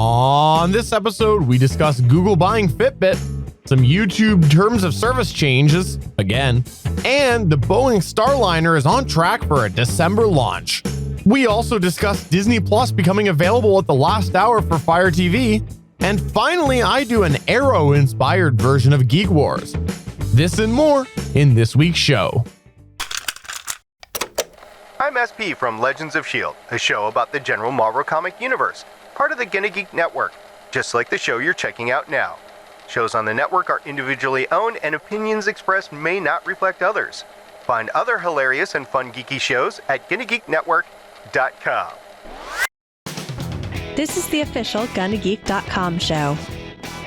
On this episode, we discuss Google buying Fitbit, some YouTube terms of service changes, again, and the Boeing Starliner is on track for a December launch. We also discuss Disney Plus becoming available at the last hour for Fire TV. And finally, I do an Arrow-inspired version of Geek Wars. This and more in this week's show. I'm SP from Legends of S.H.I.E.L.D., a show about the general Marvel comic universe, part of the Geek network, just like the show you're checking out now. Shows on the network are individually owned and opinions expressed may not reflect others. Find other hilarious and fun geeky shows at GonnaGeekNetwork.com. This is the official GonnaGeek.com show.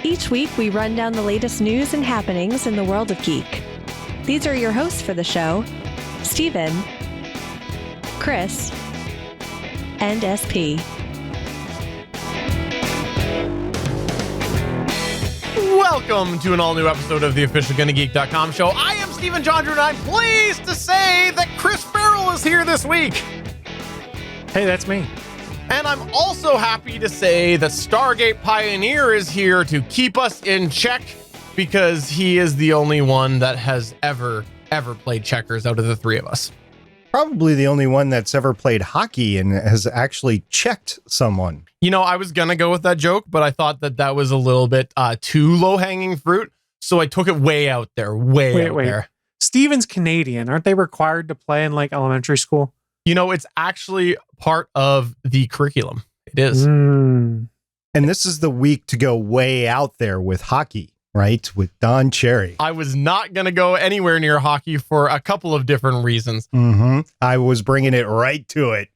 Each week, we run down the latest news and happenings in the world of geek. These are your hosts for the show, Steven, Chris, and SP. Welcome to an all-new episode of the official GonnaGeek.com show. I am Steven Chandra, and I'm pleased to say that Chris Farrell is here this week. Hey, that's me. And I'm also happy to say that Stargate Pioneer is here to keep us in check because he is the only one that has ever played checkers out of the three of us. Probably the only one that's ever played hockey and has actually checked someone. You know, I was going to go with that joke, but I thought that was a little bit too low-hanging fruit, so I took it way out there, way out there. Steven's Canadian. Aren't they required to play in like elementary school? You know, it's actually part of the curriculum. It is. And this is the week to go way out there with hockey, right? With Don Cherry. I was not going to go anywhere near hockey for a couple of different reasons. I was bringing it right to it.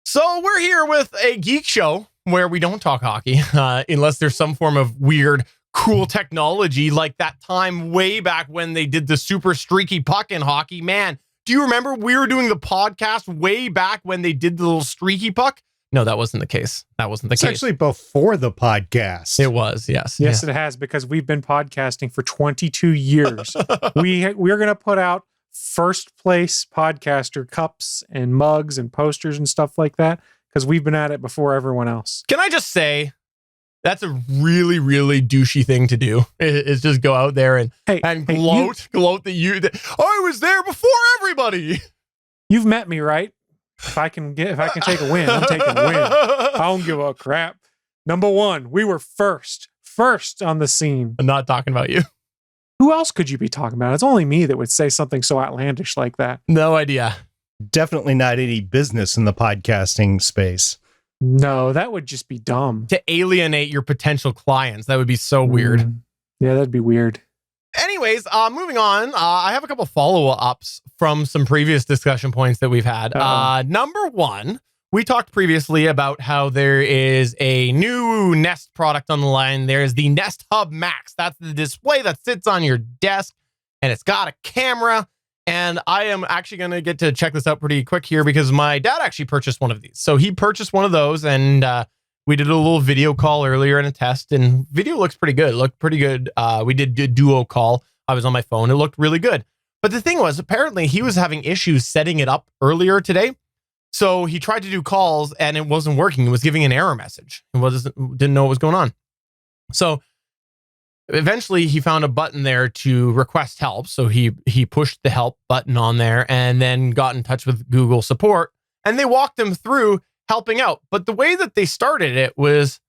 So we're here with a geek show where we don't talk hockey unless there's some form of weird, cool technology like that time way back when they did the super streaky puck in hockey. Man, do you remember we were doing the podcast way back when they did the little streaky puck? No, that wasn't the case. It's actually before the podcast. It was, yes. Yes, it has, because we've been podcasting for 22 years. We're going to put out first place podcaster cups and mugs and posters and stuff like that because we've been at it before everyone else. Can I just say, that's a really, really douchey thing to do. Is just go out there and gloat that I was there before everybody. You've met me, right? If I can take a win, I'm taking a win. I don't give a crap. Number one, we were first on the scene. I'm not talking about you. Who else could you be talking about? It's only me that would say something so outlandish like that. No idea. Definitely not any business in the podcasting space. No, that would just be dumb. To alienate your potential clients. That would be so weird. Yeah, that'd be weird. Anyways, moving on. I have a couple follow-ups from some previous discussion points that we've had. Number one, we talked previously about how there is a new Nest product on the line. There's the Nest Hub Max. That's the display that sits on your desk, and it's got a camera. And I am actually going to get to check this out pretty quick here because my dad actually purchased one of these. So he purchased one of those, and we did a little video call earlier in a test, and video looks pretty good. It looked pretty good. We did a duo call. I was on my phone. It looked really good. But the thing was, apparently he was having issues setting it up earlier today. So he tried to do calls, and it wasn't working. It was giving an error message. It didn't know what was going on. So eventually he found a button there to request help. So he pushed the help button on there and then got in touch with Google support, and they walked him through helping out. But the way that they started it was,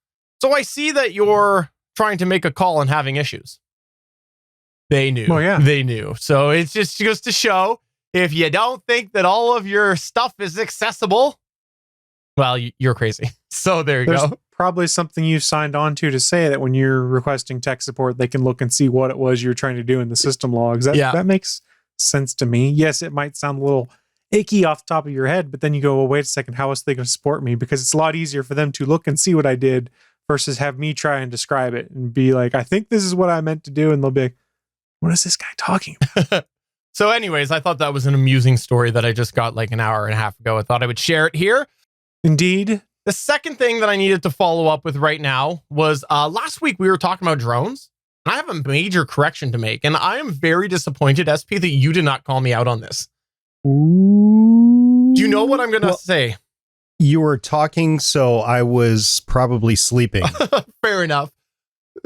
so I see that you're trying to make a call and having issues. They knew. Oh, yeah. They knew. So it's just goes to show, if you don't think that all of your stuff is accessible, well, you're crazy. So There's go. Probably something you signed on to say that when you're requesting tech support, they can look and see what it was you're trying to do in the system logs. That makes sense to me. Yes, it might sound a little icky off the top of your head, but then you go, well, wait a second, how else are they going to support me? Because it's a lot easier for them to look and see what I did versus have me try and describe it and be like, I think this is what I meant to do. And they'll be like, what is this guy talking about? So anyways, I thought that was an amusing story that I just got like an hour and a half ago. I thought I would share it here. Indeed. The second thing that I needed to follow up with right now was last week we were talking about drones. And I have a major correction to make. And I am very disappointed, SP, that you did not call me out on this. Ooh. Do you know what I'm going to say? You were talking, so I was probably sleeping. Fair enough.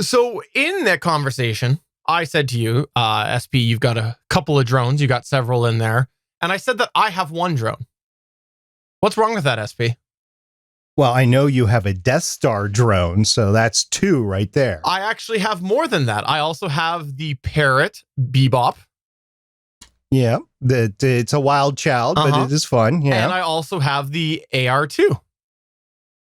So in that conversation, I said to you, SP, you've got a couple of drones. You got several in there. And I said that I have one drone. What's wrong with that, SP? Well, I know you have a Death Star drone, so that's 2 right there. I actually have more than that. I also have the Parrot Bebop. Yeah, it's a wild child, but it is fun. Yeah. And I also have the AR2.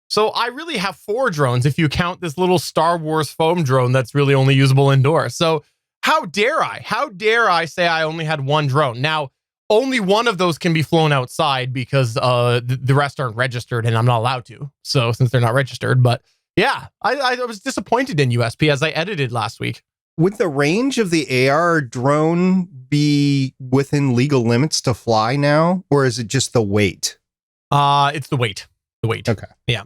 So I really have 4 drones if you count this little Star Wars foam drone that's really only usable indoors. So how dare I say I only had one drone? Now, only one of those can be flown outside because the rest aren't registered and I'm not allowed to. So since they're not registered, but yeah, I was disappointed in USP as I edited last week. Would the range of the AR drone be within legal limits to fly now? Or is it just the weight? It's the weight. The weight. Okay. Yeah.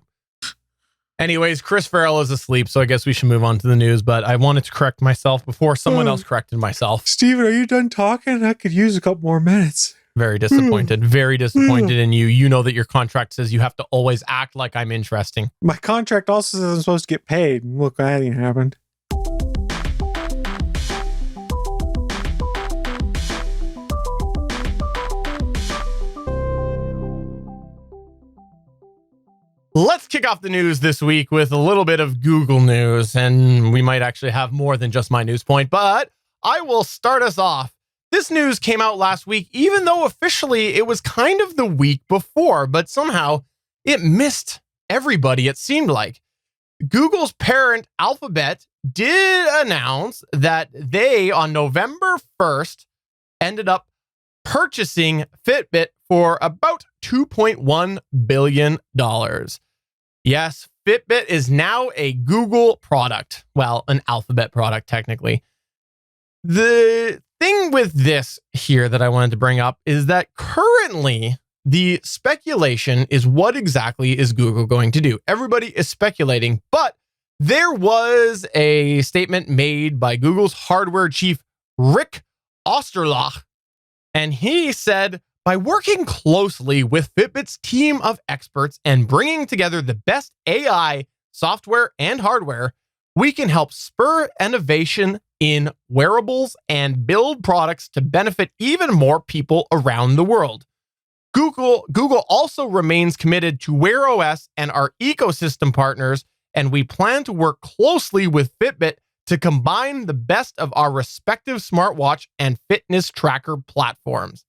Anyways, Chris Farrell is asleep, so I guess we should move on to the news, but I wanted to correct myself before someone else corrected myself. Steven, are you done talking? I could use a couple more minutes. Very disappointed. Very disappointed in you. You know that your contract says you have to always act like I'm interesting. My contract also says I'm supposed to get paid. Look, that ain't happened. Let's kick off the news this week with a little bit of Google news, and we might actually have more than just my news point, but I will start us off. This news came out last week, even though officially it was kind of the week before, but somehow it missed everybody, it seemed like. Google's parent, Alphabet, did announce that they, on November 1st, ended up purchasing Fitbit for about $2.1 billion. Yes, Fitbit is now a Google product. Well, an Alphabet product, technically. The thing with this here that I wanted to bring up is that currently the speculation is what exactly is Google going to do? Everybody is speculating, but there was a statement made by Google's hardware chief, Rick Osterloch, and he said, by working closely with Fitbit's team of experts and bringing together the best AI, software, and hardware, we can help spur innovation in wearables and build products to benefit even more people around the world. Google also remains committed to Wear OS and our ecosystem partners, and we plan to work closely with Fitbit to combine the best of our respective smartwatch and fitness tracker platforms.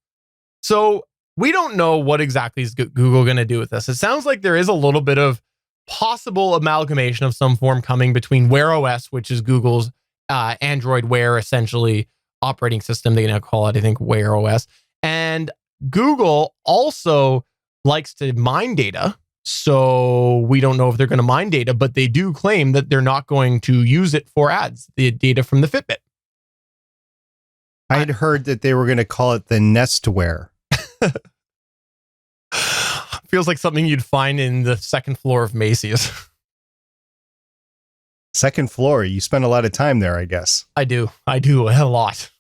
So we don't know what exactly is Google going to do with this. It sounds like there is a little bit of possible amalgamation of some form coming between Wear OS, which is Google's Android Wear, essentially, operating system. They now call it, I think, Wear OS. And Google also likes to mine data. So we don't know if they're going to mine data, but they do claim that they're not going to use it for ads, the data from the Fitbit. I had heard that they were going to call it the Nest Wear. Feels like something you'd find in the second floor of Macy's. Second floor. You spend a lot of time there, I guess. I do a lot.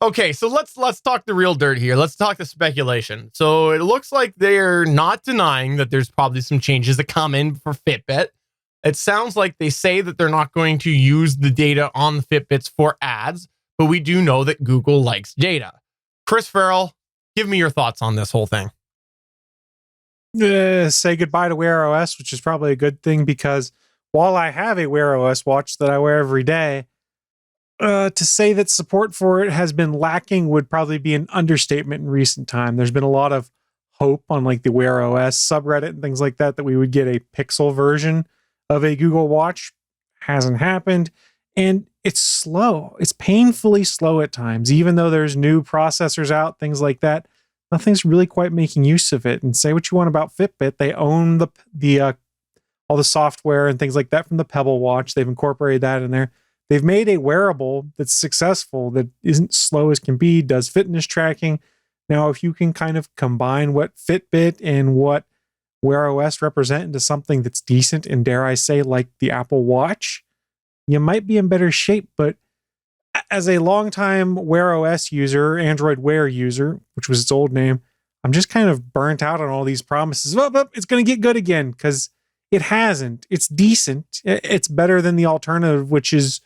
Okay, so let's talk the real dirt here. Let's talk the speculation. So it looks like they're not denying that there's probably some changes that come in for Fitbit. It sounds like they say that they're not going to use the data on the Fitbits for ads, but we do know that Google likes data. Chris Farrell, give me your thoughts on this whole thing. Say goodbye to Wear OS, which is probably a good thing because while I have a Wear OS watch that I wear every day, to say that support for it has been lacking would probably be an understatement in recent time. There's been a lot of hope on like the Wear OS subreddit and things like that we would get a Pixel version of a Google Watch. Hasn't happened. And it's slow. It's painfully slow at times, even though there's new processors out, things like that. Nothing's really quite making use of it. And say what you want about Fitbit, they own the all the software and things like that from the Pebble Watch. They've incorporated that in there. They've made a wearable that's successful, that isn't slow as can be, does fitness tracking. Now, if you can kind of combine what Fitbit and what Wear OS represent into something that's decent and, dare I say, like the Apple Watch, you might be in better shape. But as a longtime Wear OS user, Android Wear user, which was its old name, I'm just kind of burnt out on all these promises. Well, it's going to get good again, because it hasn't. It's decent. It's better than the alternative, which is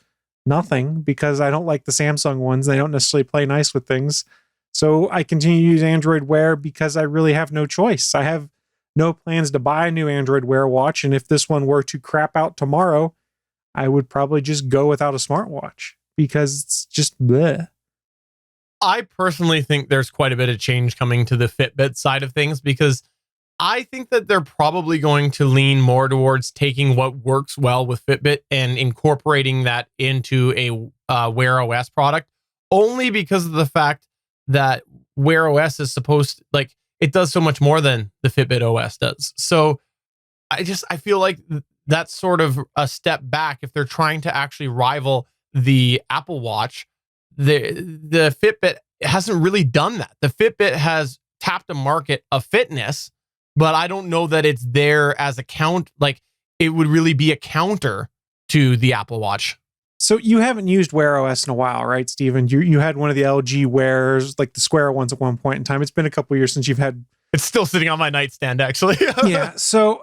nothing, because I don't like the Samsung ones. They don't necessarily play nice with things. So I continue to use Android Wear because I really have no choice. I have no plans to buy a new Android Wear watch. And if this one were to crap out tomorrow, I would probably just go without a smartwatch, because it's just bleh. I personally think there's quite a bit of change coming to the Fitbit side of things, because I think that they're probably going to lean more towards taking what works well with Fitbit and incorporating that into a Wear OS product, only because of the fact that Wear OS is supposed, like, it does so much more than the Fitbit OS does. So I feel like that's sort of a step back if they're trying to actually rival the Apple Watch. The Fitbit hasn't really done that. The Fitbit has tapped a market of fitness, but I don't know that it's there as a it would really be a counter to the Apple Watch. So you haven't used Wear OS in a while, right, Steven? You had one of the LG Wears, like the square ones at one point in time. It's been a couple of years since you've had. It's still sitting on my nightstand, actually. Yeah. So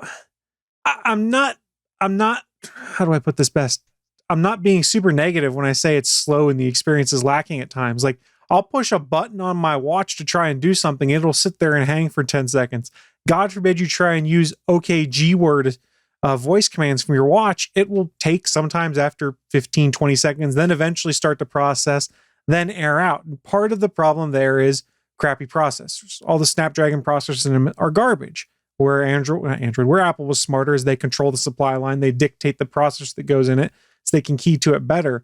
I'm not, how do I put this best? I'm not being super negative when I say it's slow and the experience is lacking at times. Like, I'll push a button on my watch to try and do something. It'll sit there and hang for 10 seconds. God forbid you try and use OK G word voice commands from your watch. It will take sometimes after 15, 20 seconds, then eventually start to process, then air out. And part of the problem there is crappy processors. All the Snapdragon processors in them are garbage. Where where Apple was smarter is they control the supply line. They dictate the processor that goes in it, so they can key to it better.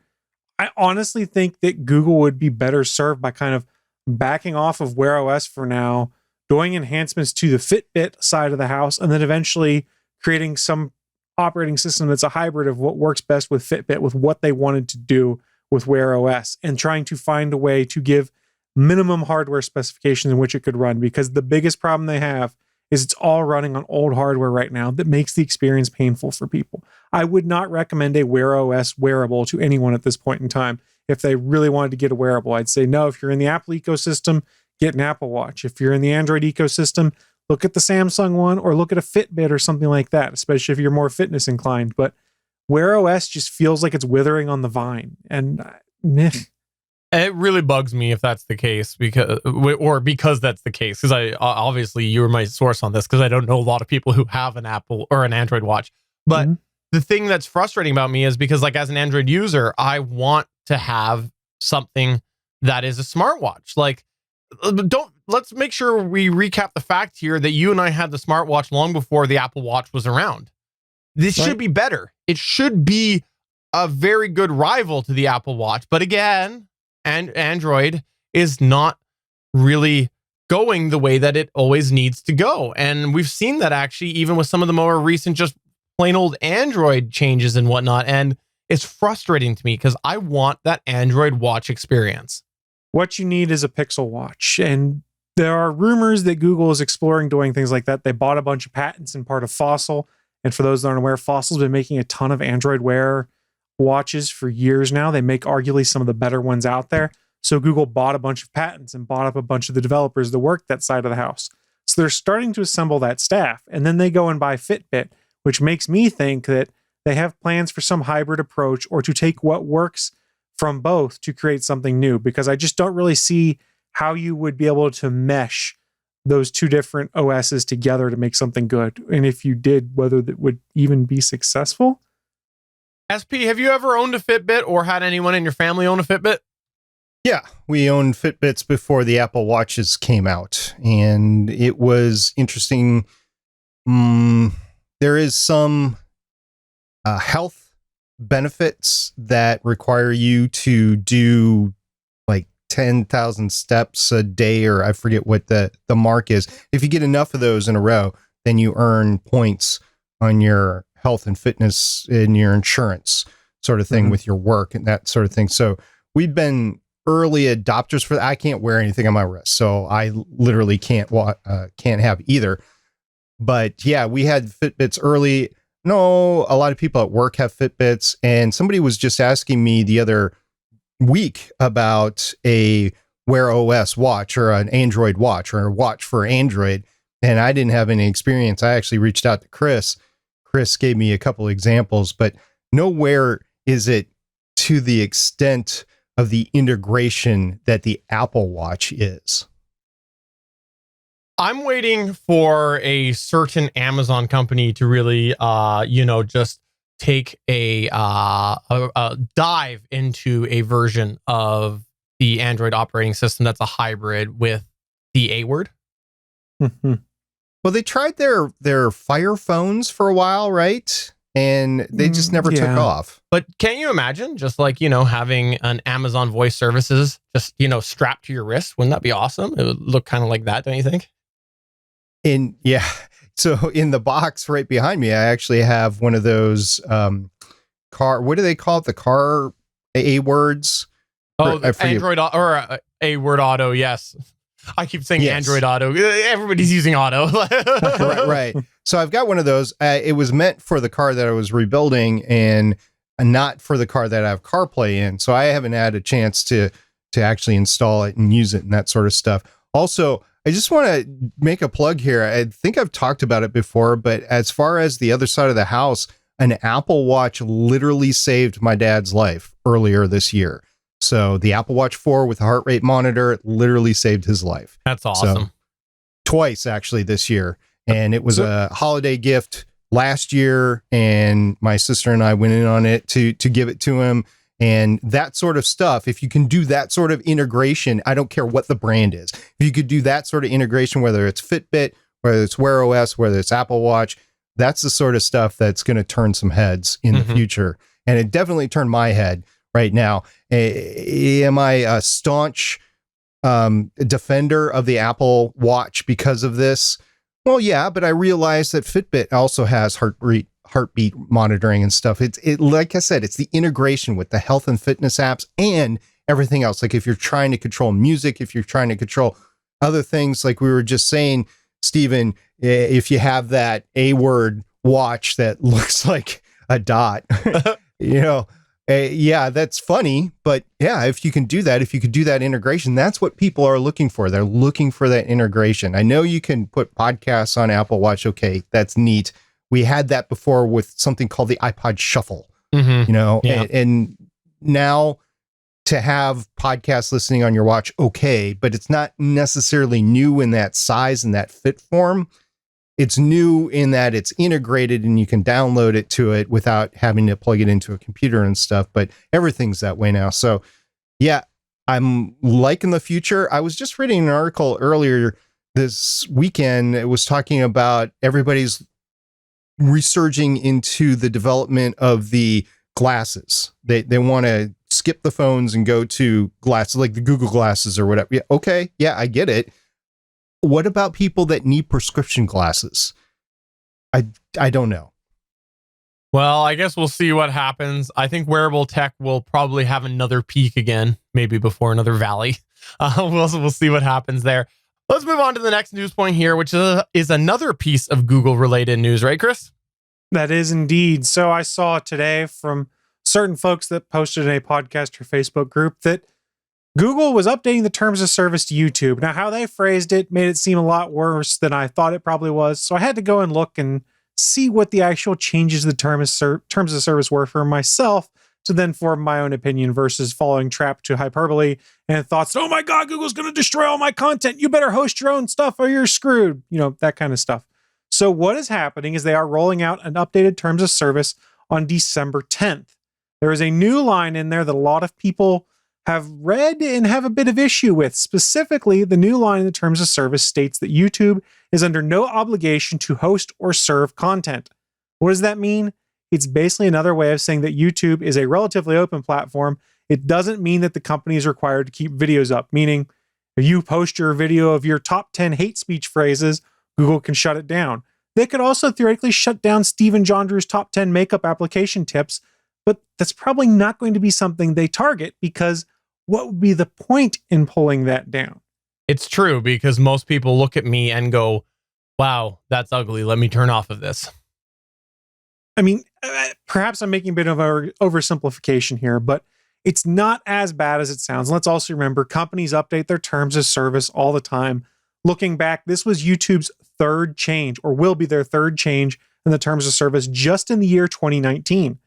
I honestly think that Google would be better served by kind of backing off of Wear OS for now, doing enhancements to the Fitbit side of the house, and then eventually creating some operating system that's a hybrid of what works best with Fitbit, with what they wanted to do with Wear OS, and trying to find a way to give minimum hardware specifications in which it could run. Because the biggest problem they have is it's all running on old hardware right now that makes the experience painful for people. I would not recommend a Wear OS wearable to anyone at this point in time. If they really wanted to get a wearable, I'd say no. If you're in the Apple ecosystem, get an Apple Watch. If you're in the Android ecosystem, look at the Samsung one or look at a Fitbit or something like that, especially if you're more fitness inclined. But Wear OS just feels like it's withering on the vine. And it really bugs me if that's the case, because that's the case. Because I obviously you're my source on this, because I don't know a lot of people who have an Apple or an Android watch. But the thing that's frustrating about me is because, like, as an Android user, I want to have something that is a smartwatch. Like, let's make sure we recap the fact here that you and I had the smartwatch long before the Apple Watch was around. This should be better. It should be a very good rival to the Apple Watch. But again, and Android is not really going the way that it always needs to go. And we've seen that actually even with some of the more recent just plain old Android changes and whatnot. And it's frustrating to me because I want that Android watch experience. What you need is a Pixel Watch. And there are rumors that Google is exploring doing things like that. They bought a bunch of patents in part of Fossil. And for those that aren't aware, Fossil's been making a ton of Android Wear watches for years now. They make arguably some of the better ones out there. So Google bought a bunch of patents and bought up a bunch of the developers that work that side of the house. So they're starting to assemble that staff. And then they go and buy Fitbit, which makes me think that they have plans for some hybrid approach or to take what works from both to create something new, because I just don't really see how you would be able to mesh those two different OSs together to make something good. And if you did, whether that would even be successful. SP, have you ever owned a Fitbit or had anyone in your family own a Fitbit? Yeah, we owned Fitbits before the Apple Watches came out, and it was interesting. There is some health benefits that require you to do like 10,000 steps a day, or I forget what the mark is. If you get enough of those in a row, then you earn points on your health and fitness and your insurance sort of thing with your work and that sort of thing. So we've been early adopters for that. I can't wear anything on my wrist, so I literally can't have either. But yeah, we had Fitbits early. No, a lot of people at work have Fitbits, and somebody was just asking me the other week about a Wear OS watch or an Android watch or a watch for Android. And I didn't have any experience. I actually reached out to Chris. Chris gave me a couple examples, but nowhere is it to the extent of the integration that the Apple Watch is. I'm waiting for a certain Amazon company to really, just take a dive into a version of the Android operating system that's a hybrid with the A word. Well, they tried their Fire phones for a while, right? And they just never took off. But can you imagine just like, having an Amazon voice services just, strapped to your wrist? Wouldn't that be awesome? It would look kind of like that, don't you think? So in the box right behind me, I actually have one of those what do they call it? The car A words? Oh, Android or A word auto, yes. I keep saying yes. Android Auto. Everybody's using Auto. right. So I've got one of those. It was meant for the car that I was rebuilding and not for the car that I have CarPlay in. So I haven't had a chance to actually install it and use it and that sort of stuff. Also, I just want to make a plug here. I think I've talked about it before, but as far as the other side of the house, an Apple Watch literally saved my dad's life earlier this year. So the Apple Watch 4 with a heart rate monitor literally saved his life. That's awesome. So, twice actually this year. And it was a holiday gift last year. And my sister and I went in on it to give it to him. And that sort of stuff, if you can do that sort of integration, I don't care what the brand is. If you could do that sort of integration, whether it's Fitbit, whether it's Wear OS, whether it's Apple Watch, that's the sort of stuff that's going to turn some heads in the future. And it definitely turned my head right now. Am I a staunch defender of the Apple Watch because of this? Well, yeah, but I realize that Fitbit also has heartbeat monitoring and stuff. It like I said, it's the integration with the health and fitness apps and everything else. Like if you're trying to control music, if you're trying to control other things, like we were just saying, Stephen, if you have that A word watch that looks like a dot, yeah, that's funny. But yeah, if you can do that, if you could do that integration, that's what people are looking for. They're looking for that integration. I know you can put podcasts on Apple Watch. Okay, that's neat. We had that before with something called the iPod Shuffle, and now to have podcast listening on your watch. Okay. But it's not necessarily new in that size and that fit form. It's new in that it's integrated and you can download it to it without having to plug it into a computer and stuff, but everything's that way now. So yeah, I'm liking the future. I was just reading an article earlier this weekend. It was talking about everybody's resurging into the development of the glasses. They want to skip the phones and go to glasses like the Google glasses or whatever. Yeah, okay. Yeah, I get it. What about people that need prescription glasses? I don't know. Well, I guess we'll see what happens. I think wearable tech will probably have another peak again, maybe before another valley. We'll see what happens there. Let's move on to the next news point here, which is another piece of Google related news, right, Chris? That is indeed. So I saw today from certain folks that posted in a podcast or Facebook group that Google was updating the terms of service to YouTube. Now, how they phrased it made it seem a lot worse than I thought it probably was. So I had to go and look and see what the actual changes to the terms of service were for myself to then form my own opinion versus falling trapped to hyperbole and thoughts, oh my God, Google's going to destroy all my content. You better host your own stuff or you're screwed. That kind of stuff. So what is happening is they are rolling out an updated terms of service on December 10th. There is a new line in there that a lot of people have read and have a bit of issue with. Specifically, the new line in the terms of service states that YouTube is under no obligation to host or serve content. What does that mean? It's basically another way of saying that YouTube is a relatively open platform. It doesn't mean that the company is required to keep videos up, meaning if you post your video of your top 10 hate speech phrases, Google can shut it down. They could also theoretically shut down Stephen Jondrew's top 10 makeup application tips, but that's probably not going to be something they target because what would be the point in pulling that down? It's true because most people look at me and go, wow, that's ugly. Let me turn off of this. I mean, perhaps I'm making a bit of an oversimplification here, but It's not as bad as it sounds. Let's also remember companies update their terms of service all the time. Looking back, this was YouTube's third change, or will be their third change in the terms of service just in the year 2019.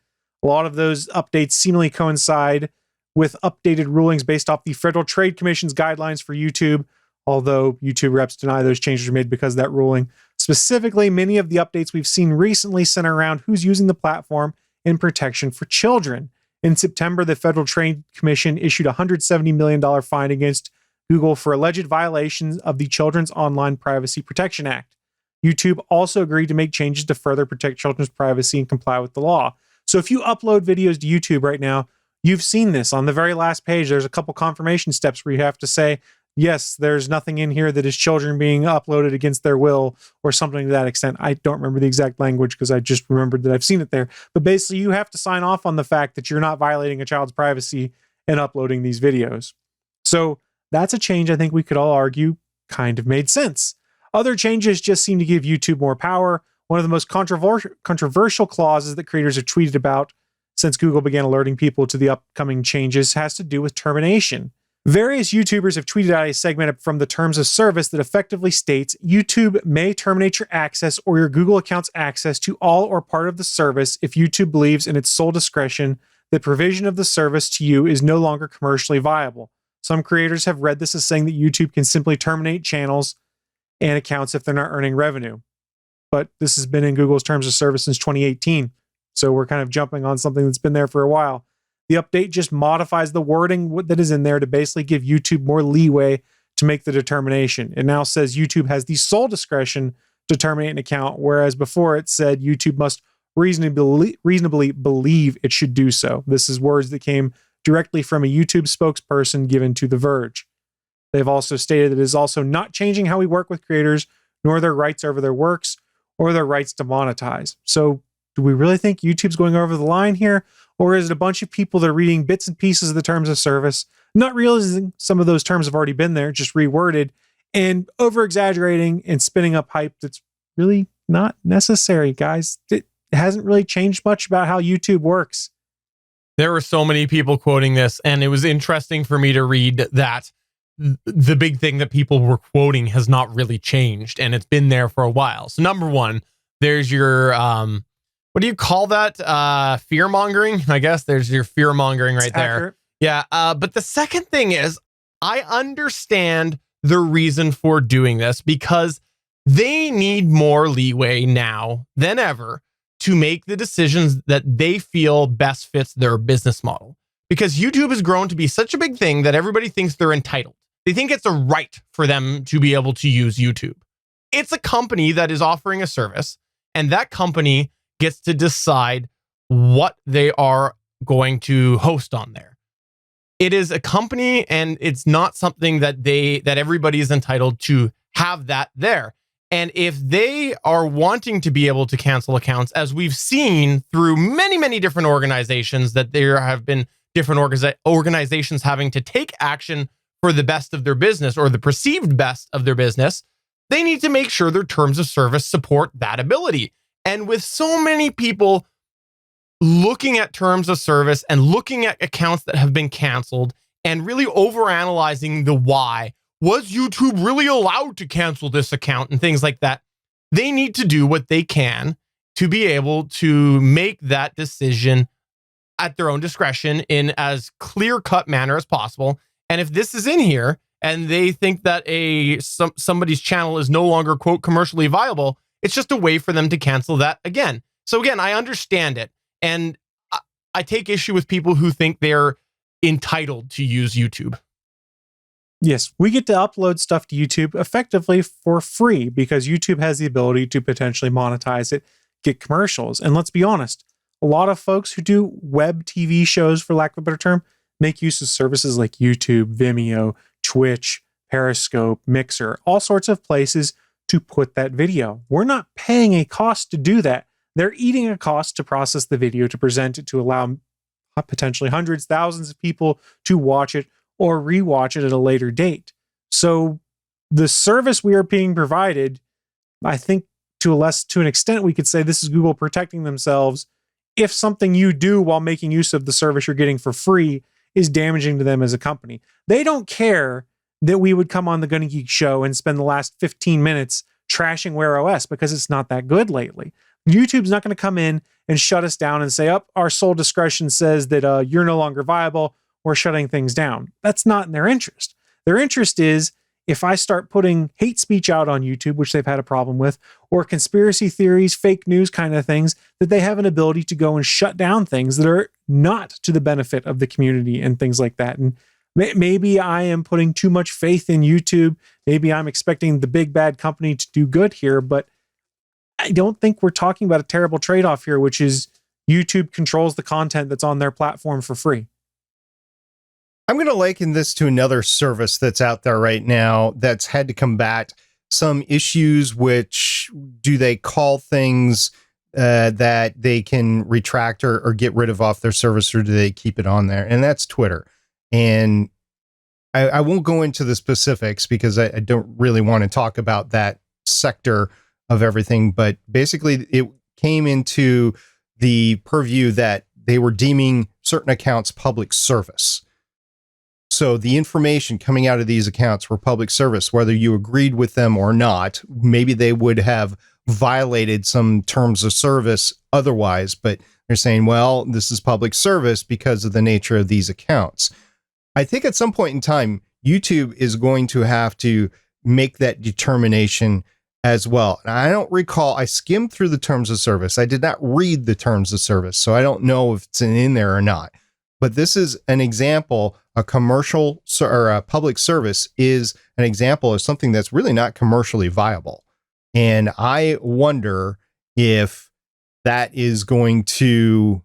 A lot of those updates seemingly coincide with updated rulings based off the Federal Trade Commission's guidelines for YouTube, although YouTube reps deny those changes were made because of that ruling. Specifically, many of the updates we've seen recently center around who's using the platform in protection for children. In September, the Federal Trade Commission issued a $170 million fine against Google for alleged violations of the Children's Online Privacy Protection Act. YouTube also agreed to make changes to further protect children's privacy and comply with the law. So if you upload videos to YouTube right now, you've seen this. On the very last page, there's a couple confirmation steps where you have to say, yes, there's nothing in here that is children being uploaded against their will or something to that extent. I don't remember the exact language because I just remembered that I've seen it there. But basically, you have to sign off on the fact that you're not violating a child's privacy in uploading these videos. So that's a change I think we could all argue kind of made sense. Other changes just seem to give YouTube more power. One of the most controversial clauses that creators have tweeted about since Google began alerting people to the upcoming changes has to do with termination. Various YouTubers have tweeted out a segment from the terms of service that effectively states YouTube may terminate your access or your Google account's access to all or part of the service if YouTube believes in its sole discretion that provision of the service to you is no longer commercially viable. Some creators have read this as saying that YouTube can simply terminate channels and accounts if they're not earning revenue. But this has been in Google's terms of service since 2018. So we're kind of jumping on something that's been there for a while. The update just modifies the wording that is in there to basically give YouTube more leeway to make the determination. It now says YouTube has the sole discretion to terminate an account, whereas before it said YouTube must reasonably believe it should do so. This is words that came directly from a YouTube spokesperson given to The Verge. They've also stated that it is also not changing how we work with creators, nor their rights over their works, or their rights to monetize. So do we really think YouTube's going over the line here? Or is it a bunch of people that are reading bits and pieces of the terms of service, not realizing some of those terms have already been there, just reworded, and over-exaggerating and spinning up hype that's really not necessary, guys? It hasn't really changed much about how YouTube works. There were so many people quoting this, and it was interesting for me to read that the big thing that people were quoting has not really changed, and it's been there for a while. So number one, there's your what do you call that? Fear mongering, I guess. There's your fear mongering right there. Accurate. Yeah. But the second thing is, I understand the reason for doing this because they need more leeway now than ever to make the decisions that they feel best fits their business model. Because YouTube has grown to be such a big thing that everybody thinks they're entitled. They think it's a right for them to be able to use YouTube. It's a company that is offering a service, and that company gets to decide what they are going to host on there. It is a company, and it's not something that everybody is entitled to have that there. And if they are wanting to be able to cancel accounts, as we've seen through many, many different organizations, that there have been different organizations having to take action for the best of their business or the perceived best of their business, they need to make sure their terms of service support that ability. And with so many people looking at terms of service and looking at accounts that have been canceled and really overanalyzing the why, was YouTube really allowed to cancel this account and things like that, they need to do what they can to be able to make that decision at their own discretion in as clear-cut manner as possible. And if this is in here and they think that somebody's channel is no longer, quote, commercially viable, it's just a way for them to cancel that again. So again, I understand it. And I take issue with people who think they're entitled to use YouTube. Yes, we get to upload stuff to YouTube effectively for free because YouTube has the ability to potentially monetize it, get commercials. And let's be honest, a lot of folks who do web TV shows, for lack of a better term, make use of services like YouTube, Vimeo, Twitch, Periscope, Mixer, all sorts of places to put that video. We're not paying a cost to do that. They're eating a cost to process the video, to present it, to allow potentially hundreds, thousands of people to watch it or rewatch it at a later date. So the service we are being provided, I think to an extent, we could say this is Google protecting themselves. If something you do while making use of the service you're getting for free is damaging to them as a company. They don't care that we would come on the Gonna Geek show and spend the last 15 minutes trashing Wear OS because it's not that good lately. YouTube's not going to come in and shut us down and say, our sole discretion says that you're no longer viable. We're shutting things down. That's not in their interest. Their interest is if I start putting hate speech out on YouTube, which they've had a problem with, or conspiracy theories, fake news kind of things, that they have an ability to go and shut down things that are not to the benefit of the community and things like that. And maybe I am putting too much faith in YouTube. Maybe I'm expecting the big bad company to do good here, but I don't think we're talking about a terrible trade-off here, which is YouTube controls the content that's on their platform for free. I'm going to liken this to another service that's out there right now that's had to combat some issues, which do they call things that they can retract or get rid of off their service, or do they keep it on there? And that's Twitter. And I won't go into the specifics because I don't really want to talk about that sector of everything. But basically, it came into the purview that they were deeming certain accounts public service. So the information coming out of these accounts were public service, whether you agreed with them or not. Maybe they would have violated some terms of service otherwise, but they're saying, well, this is public service because of the nature of these accounts. I think at some point in time, YouTube is going to have to make that determination as well. And I don't recall, I skimmed through the terms of service. I did not read the terms of service, so I don't know if it's in there or not. But this is an example, a commercial or a public service is an example of something that's really not commercially viable. And I wonder if that is going to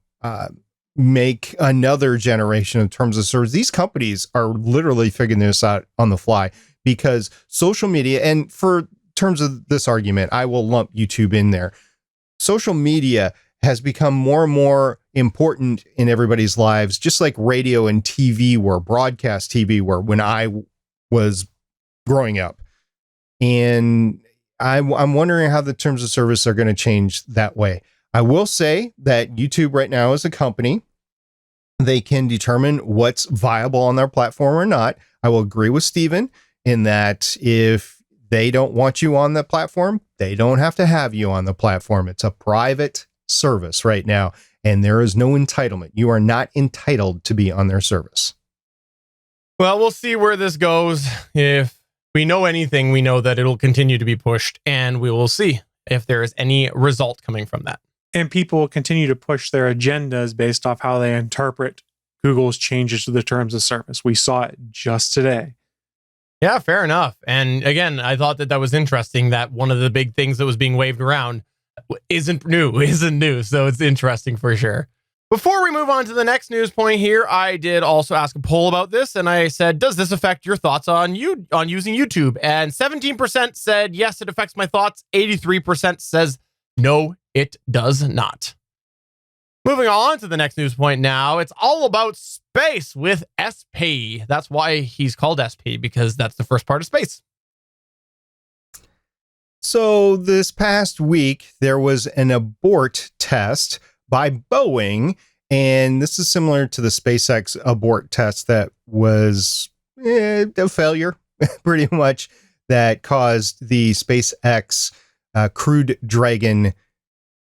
make another generation in terms of service. These companies are literally figuring this out on the fly because social media, and for terms of this argument, I will lump YouTube in there. Social media has become more and more important in everybody's lives, just like radio and TV were, broadcast TV were when I was growing up. And I'm wondering how the terms of service are going to change that way. I will say that YouTube right now as a company, they can determine what's viable on their platform or not. I will agree with Steven in that if they don't want you on the platform, they don't have to have you on the platform. It's a private service right now, and there is no entitlement. You are not entitled to be on their service. Well, we'll see where this goes. If we know anything, we know that it'll continue to be pushed, and we will see if there is any result coming from that. And people will continue to push their agendas based off how they interpret Google's changes to the terms of service. We saw it just today. Yeah, fair enough. And again, I thought that was interesting that one of the big things that was being waved around isn't new. So it's interesting for sure. Before we move on to the next news point here, I did also ask a poll about this, and I said, does this affect your thoughts on using YouTube? And 17% said, yes, it affects my thoughts. 83% says, no, it does not. Moving on to the next news point now, it's all about space with SP. That's why he's called SP, because that's the first part of space. So this past week, there was an abort test by Boeing, and this is similar to the SpaceX abort test that was a failure, pretty much, that caused the SpaceX Crew Dragon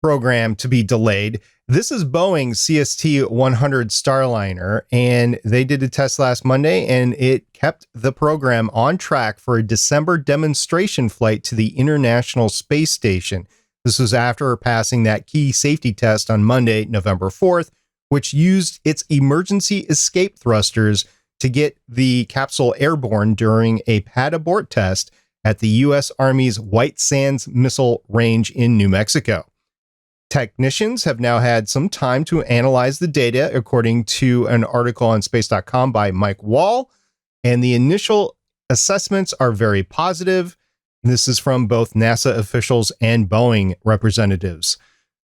program to be delayed. This is Boeing's CST-100 Starliner, and they did a test last Monday, and it kept the program on track for a December demonstration flight to the International Space Station. This was after passing that key safety test on Monday, November 4th, which used its emergency escape thrusters to get the capsule airborne during a pad abort test at the U.S. Army's White Sands Missile Range in New Mexico. Technicians have now had some time to analyze the data, according to an article on space.com by Mike Wall, and the initial assessments are very positive. This is from both NASA officials and Boeing representatives.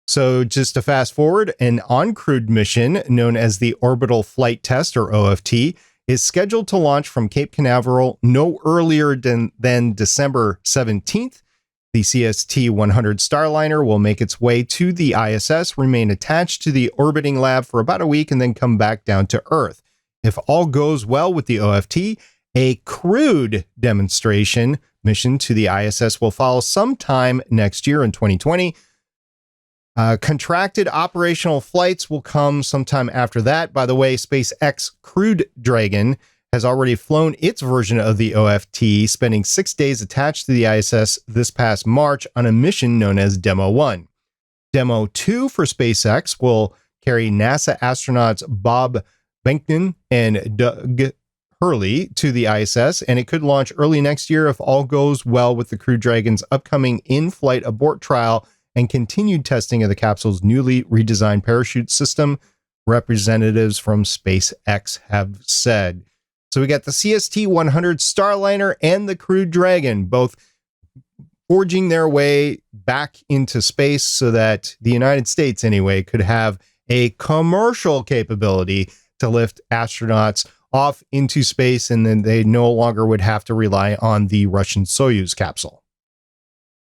So just to fast forward, an uncrewed mission known as the Orbital Flight Test, or OFT, is scheduled to launch from Cape Canaveral no earlier than December 17th. The CST-100 Starliner will make its way to the ISS, remain attached to the orbiting lab for about a week, and then come back down to Earth. If all goes well with the OFT, a crewed demonstration mission to the ISS will follow sometime next year in 2020. Contracted operational flights will come sometime after that. By the way, SpaceX Crew Dragon has already flown its version of the OFT, spending 6 days attached to the ISS this past March on a mission known as Demo 1. Demo 2 for SpaceX will carry NASA astronauts Bob Behnken and Doug Hurley to the ISS, and it could launch early next year if all goes well with the Crew Dragon's upcoming in-flight abort trial and continued testing of the capsule's newly redesigned parachute system, representatives from SpaceX have said. So we got the CST-100 Starliner and the Crew Dragon, both forging their way back into space so that the United States, anyway, could have a commercial capability to lift astronauts off into space, and then they no longer would have to rely on the Russian Soyuz capsule.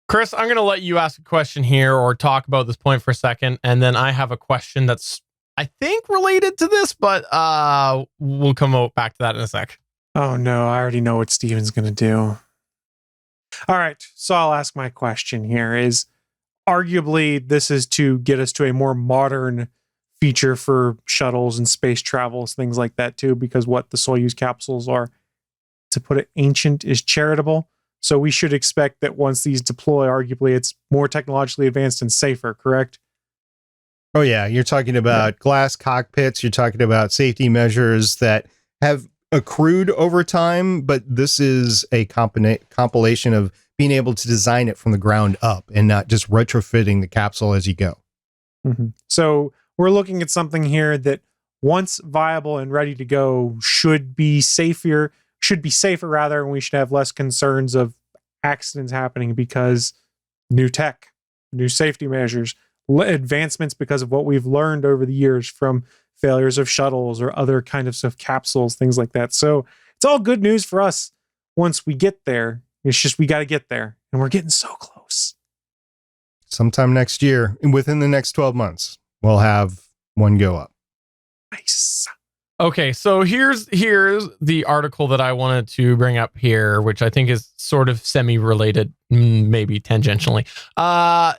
Chris, I'm going to let you ask a question here or talk about this point for a second, and then I have a question that's, I think, related to this, but we'll come back to that in a sec. Oh no, I already know what Steven's going to do. All right, so I'll ask my question here is, arguably, this is to get us to a more modern feature for shuttles and space travels, things like that too, because what the Soyuz capsules are, to put it ancient is charitable. So we should expect that once these deploy, arguably it's more technologically advanced and safer, correct? Oh yeah, you're talking about glass cockpits, you're talking about safety measures that have accrued over time, but this is a compilation of being able to design it from the ground up and not just retrofitting the capsule as you go. Mm-hmm. So we're looking at something here that once viable and ready to go should be safer rather, and we should have less concerns of accidents happening because new tech, new safety measures, advancements because of what we've learned over the years from failures of shuttles or other kinds of capsules, things like that. So it's all good news for us once we get there. It's just we got to get there, and we're getting so close. Sometime next year, within the next 12 months, we'll have one go up. Nice. Okay, so here's the article that I wanted to bring up here, which I think is sort of semi-related, maybe tangentially.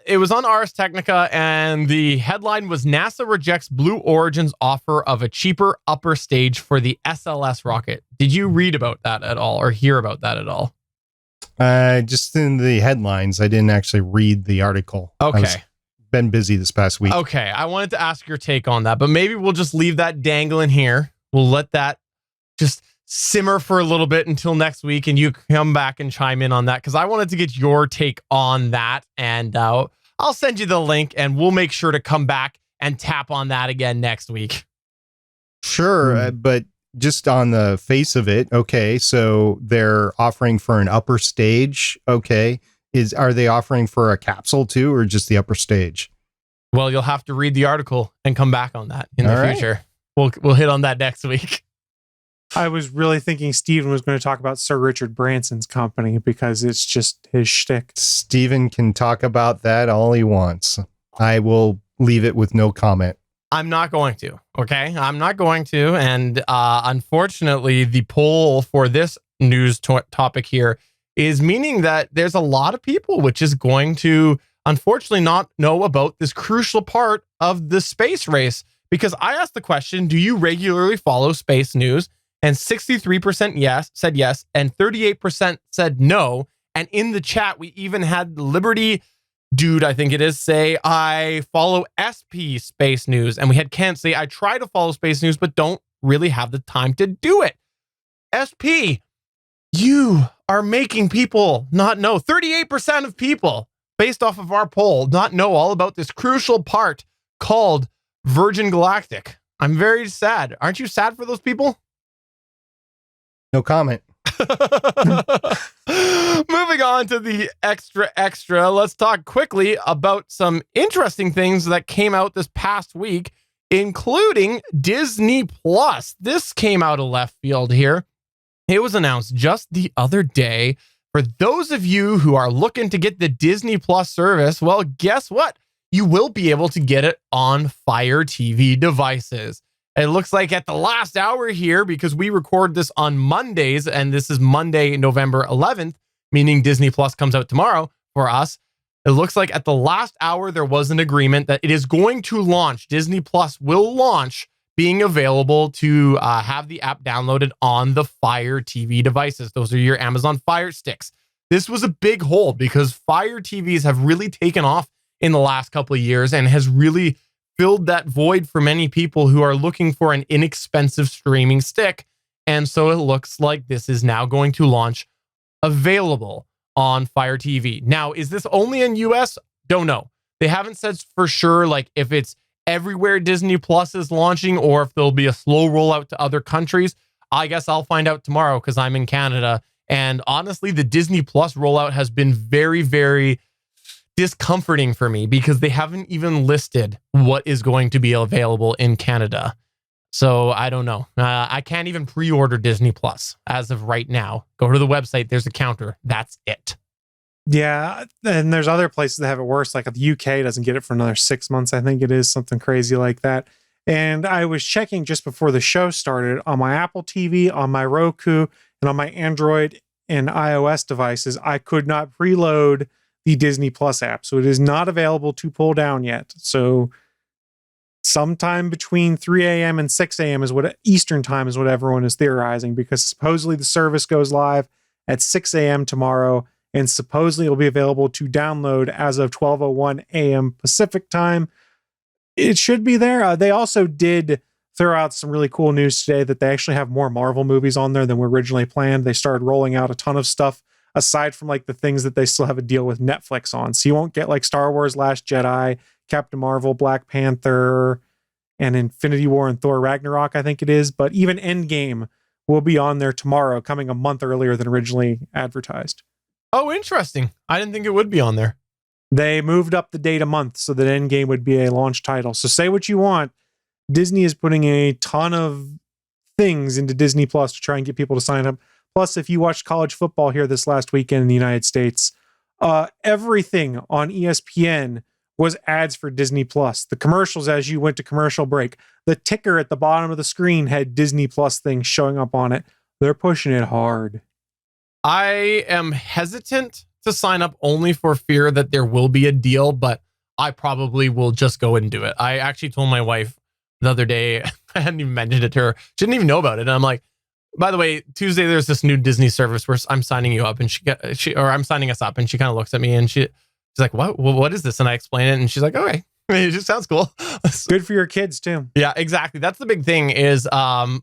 It was on Ars Technica, and the headline was NASA rejects Blue Origin's offer of a cheaper upper stage for the SLS rocket. Did you read about that at all or hear about that at all? Just in the headlines. I didn't actually read the article. Okay. Been busy this past week. Okay, I wanted to ask your take on that, but maybe we'll just leave that dangling here. We'll let that just simmer for a little bit until next week, and you come back and chime in on that, because I wanted to get your take on that, and I'll send you the link, and we'll make sure to come back and tap on that again next week. Sure, but just on the face of it, okay, so they're offering for an upper stage, okay. Are they offering for a capsule too, or just the upper stage? Well, you'll have to read the article and come back on that in the future. We'll hit on that next week. I was really thinking Steven was going to talk about Sir Richard Branson's company because it's just his shtick. Steven can talk about that all he wants. I will leave it with no comment. I'm not going to, okay? I'm not going to. And unfortunately, the poll for this news topic here is meaning that there's a lot of people which is going to, unfortunately, not know about this crucial part of the space race. Because I asked the question, do you regularly follow space news? And 63% said yes, and 38% said no. And in the chat, we even had Liberty Dude, I think it is, say, I follow SP space news. And we had Kent say, I try to follow space news, but don't really have the time to do it. SP, you are making people not know. 38% of people, based off of our poll, not know all about this crucial part called Virgin Galactic. I'm very sad. Aren't you sad for those people? No comment. Moving on to the extra, let's talk quickly about some interesting things that came out this past week, including Disney Plus. This came out of left field here. It was announced just the other day. For those of you who are looking to get the Disney Plus service, well, guess what? You will be able to get it on Fire TV devices. It looks like at the last hour here, because we record this on Mondays, and this is Monday, November 11th, meaning Disney Plus comes out tomorrow for us. It looks like at the last hour, there was an agreement that it is going to launch. Disney Plus will launch, being available to have the app downloaded on the Fire TV devices. Those are your Amazon Fire Sticks. This was a big hole because Fire TVs have really taken off in the last couple of years and has really filled that void for many people who are looking for an inexpensive streaming stick. And so it looks like this is now going to launch available on Fire TV. Now, is this only in US? Don't know. They haven't said for sure, like if it's everywhere Disney Plus is launching or if there'll be a slow rollout to other countries. I guess I'll find out tomorrow because I'm in Canada. And honestly, the Disney Plus rollout has been very, very discomforting for me because they haven't even listed what is going to be available in Canada. So I don't know. I can't even pre-order Disney Plus as of right now. Go to the website. There's a counter. That's it. Yeah. And there's other places that have it worse. Like the UK doesn't get it for another 6 months. I think it is something crazy like that. And I was checking just before the show started on my Apple TV, on my Roku, and on my Android and iOS devices. I could not preload the Disney Plus app. So it is not available to pull down yet. So sometime between 3 a.m. and 6 a.m. is what Eastern time is what everyone is theorizing, because supposedly the service goes live at 6 a.m. tomorrow, and supposedly it'll be available to download as of 12:01 a.m. Pacific time. It should be there. They also did throw out some really cool news today that they actually have more Marvel movies on there than were originally planned. They started rolling out a ton of stuff aside from like the things that they still have a deal with Netflix on. So you won't get like Star Wars Last Jedi, Captain Marvel, Black Panther, and Infinity War and Thor Ragnarok, I think it is. But even Endgame will be on there tomorrow, coming a month earlier than originally advertised. Oh, interesting. I didn't think it would be on there. They moved up the date a month so that Endgame would be a launch title. So say what you want. Disney is putting a ton of things into Disney Plus to try and get people to sign up. Plus, if you watched college football here this last weekend in the United States, everything on ESPN was ads for Disney Plus. The commercials as you went to commercial break. The ticker at the bottom of the screen had Disney Plus things showing up on it. They're pushing it hard. I am hesitant to sign up only for fear that there will be a deal, but I probably will just go and do it. I actually told my wife the other day, I hadn't even mentioned it to her. She didn't even know about it. And I'm like, by the way, Tuesday, there's this new Disney service where I'm signing you up, and I'm signing us up, and she kind of looks at me and she's like, what is this? And I explain it, and she's like, okay, it just sounds cool. Good for your kids too. Yeah, exactly. That's the big thing is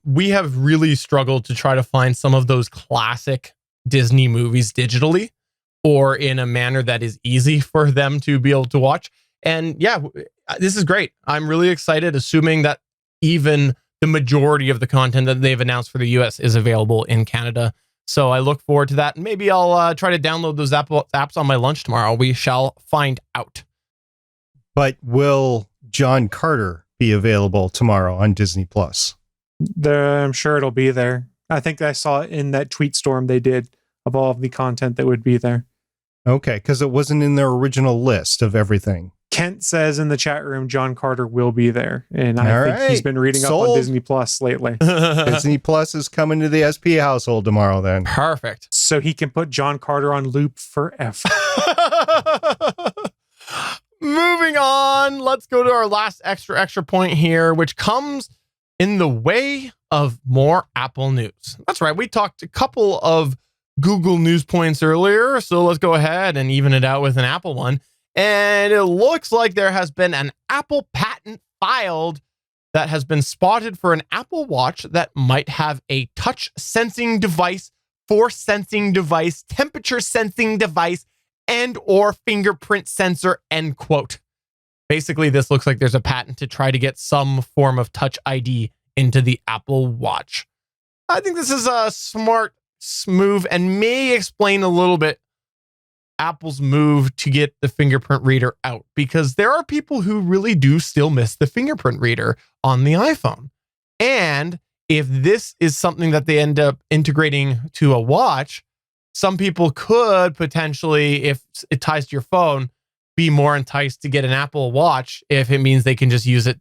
we have really struggled to try to find some of those classic Disney movies digitally or in a manner that is easy for them to be able to watch. And yeah, this is great. I'm really excited, assuming that even the majority of the content that they've announced for the US is available in Canada. So I look forward to that. Maybe I'll try to download those apps on my lunch tomorrow. We shall find out. But will John Carter be available tomorrow on Disney Plus? I'm sure it'll be there. I think I saw it in that tweet storm they did of all of the content that would be there. Okay, because it wasn't in their original list of everything. Kent says in the chat room, John Carter will be there. And I think he's been reading up on Disney Plus lately. Disney Plus is coming to the SP household tomorrow then. Perfect. So he can put John Carter on loop forever. Moving on, let's go to our last extra point here, which comes in the way of more Apple news. That's right. We talked a couple of Google news points earlier, so let's go ahead and even it out with an Apple one. And it looks like there has been an Apple patent filed that has been spotted for an Apple Watch that might have a touch sensing device, force sensing device, temperature sensing device, and or fingerprint sensor, end quote. Basically, this looks like there's a patent to try to get some form of Touch ID into the Apple Watch. I think this is a smart move and may explain a little bit Apple's move to get the fingerprint reader out, because there are people who really do still miss the fingerprint reader on the iPhone. And if this is something that they end up integrating to a watch, some people could potentially, if it ties to your phone, be more enticed to get an Apple Watch if it means they can just use it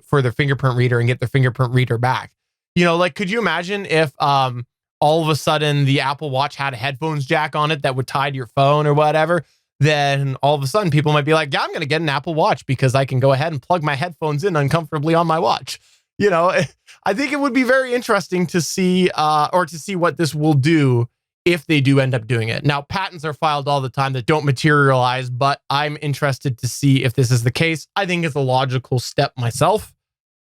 for their fingerprint reader and get their fingerprint reader back. Like, could you imagine if all of a sudden the Apple Watch had a headphones jack on it that would tie to your phone or whatever? Then all of a sudden people might be like, yeah, I'm going to get an Apple Watch because I can go ahead and plug my headphones in uncomfortably on my watch. I think it would be very interesting to see what this will do if they do end up doing it. Now, patents are filed all the time that don't materialize, but I'm interested to see if this is the case. I think it's a logical step myself.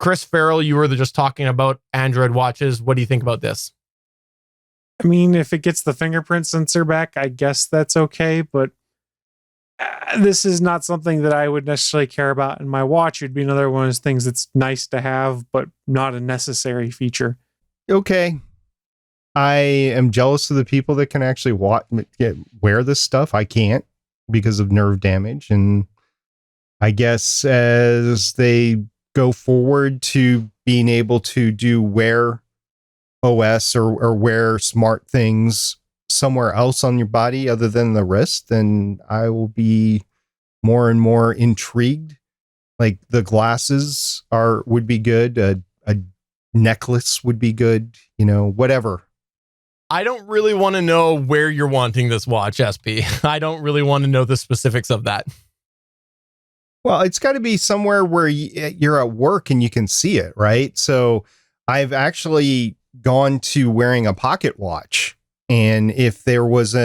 Chris Farrell, you were just talking about Android watches. What do you think about this? I mean, if it gets the fingerprint sensor back, I guess that's okay, but this is not something that I would necessarily care about in my watch. It'd be another one of those things that's nice to have, but not a necessary feature. Okay. I am jealous of the people that can actually wear this stuff. I can't because of nerve damage. And I guess as they go forward to being able to do Wear OS or wear smart things somewhere else on your body other than the wrist, then I will be more and more intrigued. Like the glasses would be good. A necklace would be good, whatever. I don't really want to know where you're wanting this watch, SP. I don't really want to know the specifics of that. Well, it's got to be somewhere where you're at work and you can see it, right? So I've actually gone to wearing a pocket watch. And if there was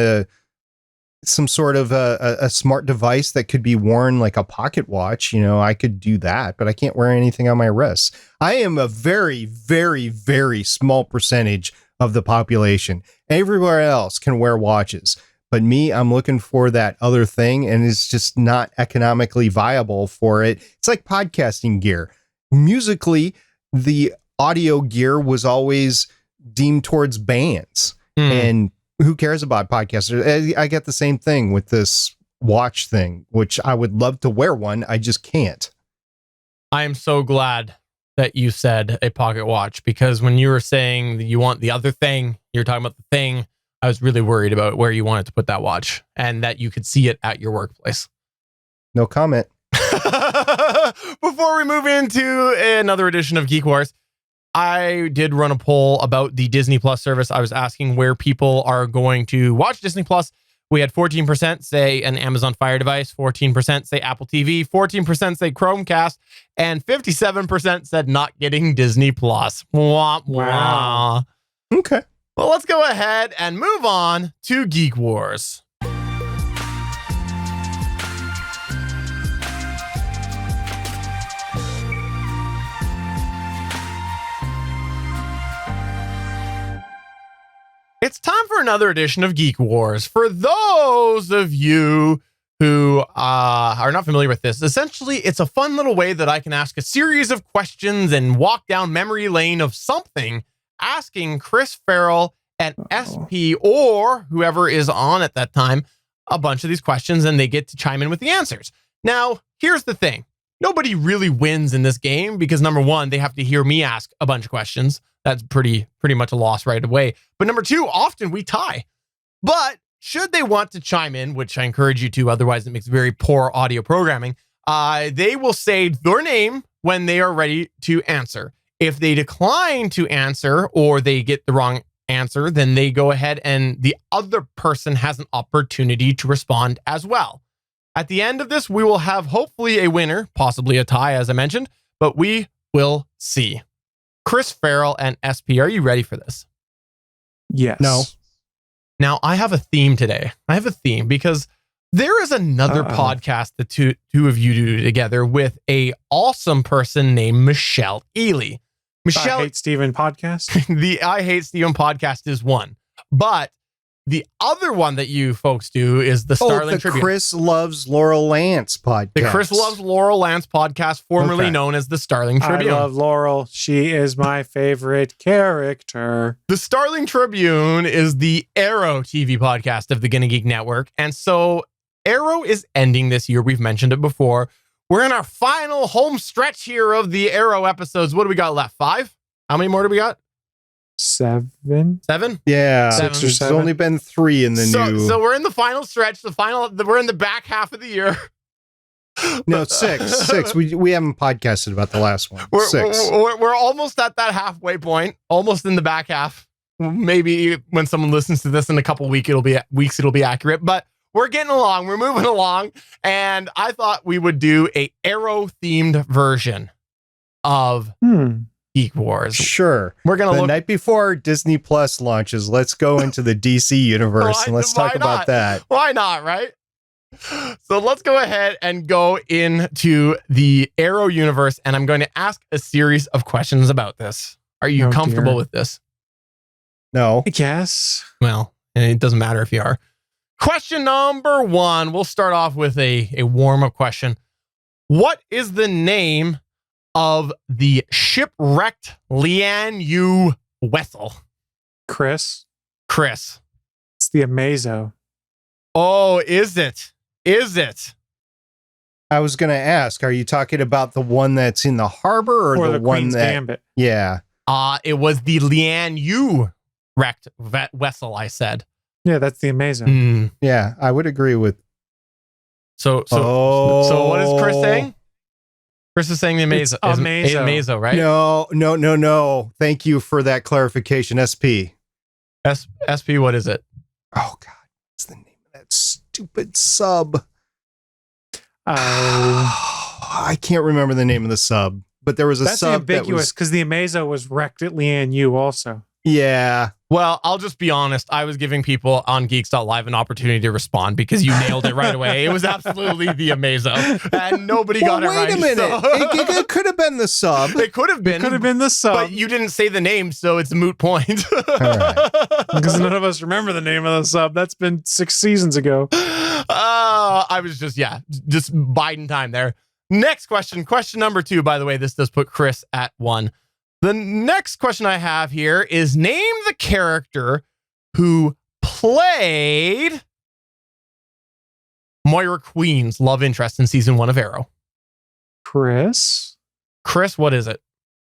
some sort of a smart device that could be worn like a pocket watch, I could do that, but I can't wear anything on my wrists. I am a very, very, very small percentage of the population. Everywhere else can wear watches, but me, I'm looking for that other thing, and it's just not economically viable for it. It's like podcasting gear. Musically, the audio gear was always deemed towards bands. And who cares about podcasters? I get the same thing with this watch thing, which I would love to wear one. I just can't. I am so glad that you said a pocket watch, because when you were saying that you want the other thing, you're talking about the thing, I was really worried about where you wanted to put that watch and that you could see it at your workplace. No comment. Before we move into another edition of Geek Wars, I did run a poll about the Disney Plus service. I was asking where people are going to watch Disney Plus. We had 14% say an Amazon Fire device, 14% say Apple TV, 14% say Chromecast, and 57% said not getting Disney Plus. Wah, wah. Wow. Okay. Well, let's go ahead and move on to Geek Wars. It's time for another edition of Geek Wars. For those of you who are not familiar with this, essentially, it's a fun little way that I can ask a series of questions and walk down memory lane of something, asking Chris Farrell and SP or whoever is on at that time a bunch of these questions, and they get to chime in with the answers. Now, here's the thing. Nobody really wins in this game because, number one, they have to hear me ask a bunch of questions. That's pretty much a loss right away. But number two, often we tie. But should they want to chime in, which I encourage you to, otherwise it makes very poor audio programming, they will say their name when they are ready to answer. If they decline to answer or they get the wrong answer, then they go ahead and the other person has an opportunity to respond as well. At the end of this, we will have hopefully a winner, possibly a tie, as I mentioned, but we will see. Chris Farrell and SP, are you ready for this? Yes. No. Now, I have a theme today. I have a theme because there is another podcast that two of you do together with a awesome person named Michelle Ely. Michelle, I Hate Steven podcast. The I Hate Steven podcast is one, but the other one that you folks do is the Starliner Tribune. Chris Loves Laurel Lance podcast. The Chris Loves Laurel Lance podcast, formerly known as the Starling Tribune. I love Laurel. She is my favorite character. The Starling Tribune is the Arrow TV podcast of the Gonna Geek Network. And so Arrow is ending this year. We've mentioned it before. We're in our final home stretch here of the Arrow episodes. What do we got left? 5? How many more do we got? 7? 7? Yeah. 6 or There's 7. only been 3 in the new. So we're in the final stretch. We're in the back half of the year. No, six. We haven't podcasted about the last one. Six. We're almost at that halfway point, almost in the back half. Maybe when someone listens to this in a couple weeks, it'll be accurate. But we're getting along. We're moving along. And I thought we would do a Arrow themed version of Geek Wars. Sure. We're gonna the night before Disney Plus launches. Let's go into the DC universe and let's talk about that. Why not? Right. So let's go ahead and go into the Arrow universe, and I'm going to ask a series of questions about this. Are you comfortable with this? No. I guess. Well, it doesn't matter if you are. Question number 1. We'll start off with a warm-up question. What is the name of the shipwrecked Lian Yu vessel? Chris. It's the Amazo. Oh, is it? I was going to ask, are you talking about the one that's in the harbor or the one Queen's that... Gambit? Yeah. It was the Lian Yu wrecked vessel, I said. Yeah, that's the Amazo. Yeah, I would agree with... So what is Chris saying? Chris is saying the Amazo. Amazo, right? No. Thank you for that clarification, SP. SP, what is it? Oh, God. What's the name of that stupid sub? I can't remember the name of the sub, but there was a sub ambiguous because the Amazo was wrecked at Lian Yu also. Yeah. Well, I'll just be honest. I was giving people on Geeks.live an opportunity to respond because you nailed it right away. It was absolutely the Amazo, and nobody got it right. Wait a minute. It could have been the sub. It could have been the sub. But you didn't say the name, so it's a moot point. All right. Because none of us remember the name of the sub. That's been 6 seasons ago. I was just biding time there. Next question. Question number 2, by the way. This does put Chris at 1. The next question I have here is name the character who played Moira Queen's love interest in season 1 of Arrow. Chris, what is it?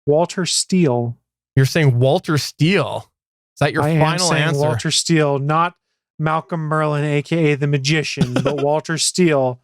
Walter Steele. You're saying Walter Steele. Is that your final answer? Walter Steele, not Malcolm Merlin, aka the Magician, but Walter Steele.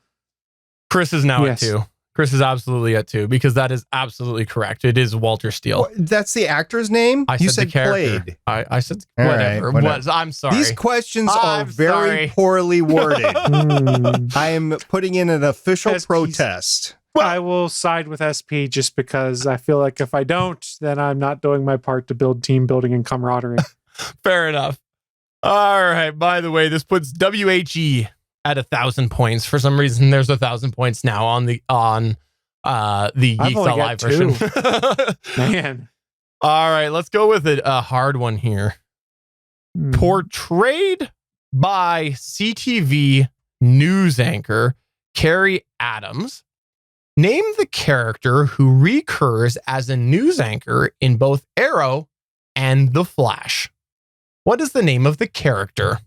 Chris is now at 2. Chris is absolutely at 2 because that is absolutely correct. It is Walter Steele. That's the actor's name? You said played. I said whatever. Right. I'm sorry. These questions are very poorly worded. I am putting in an official protest. Well, I will side with SP just because I feel like if I don't, then I'm not doing my part to build team building and camaraderie. Fair enough. All right. By the way, this puts WHE at 1,000 points. For some reason, there's 1,000 points now on the Geeks.live version. Man. All right, let's go with a hard one here. Portrayed by CTV news anchor Carrie Adams, name the character who recurs as a news anchor in both Arrow and The Flash. What is the name of the character?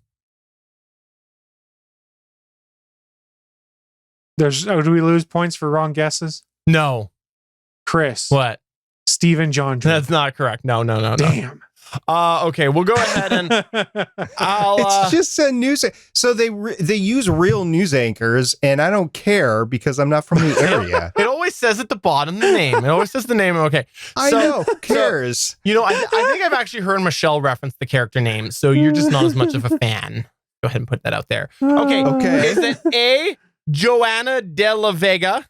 Do we lose points for wrong guesses? No. Chris. What? Stephen John. That's not correct. No. Damn. Okay, we'll go ahead and it's just a news. So they use real news anchors, and I don't care because I'm not from the area. It always says at the bottom the name. It always says the name. Okay, I know. Who cares? So, I think I've actually heard Michelle reference the character name, so you're just not as much of a fan. Go ahead and put that out there. Okay. Is it A, Joanna De La Vega,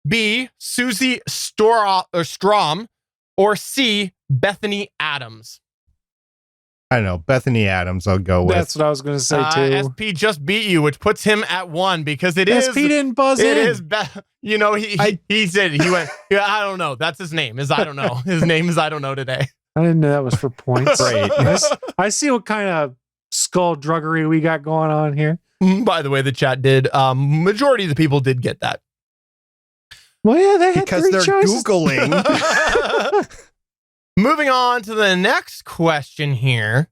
B, Susie Strom, or C, Bethany Adams? I don't know. Bethany Adams, I'll go with. That's what I was going to say, too. SP just beat you, which puts him at 1 because it is. SP didn't buzz in. It is. He said, he went, I don't know. That's his name, is I don't know. His name is I don't know today. I didn't know that was for points. Right. I see what kind of skullduggery we got going on here. By the way, the chat did. Majority of the people did get that. Well, yeah, they had because 3 they're choices. Googling. Moving on to the next question here.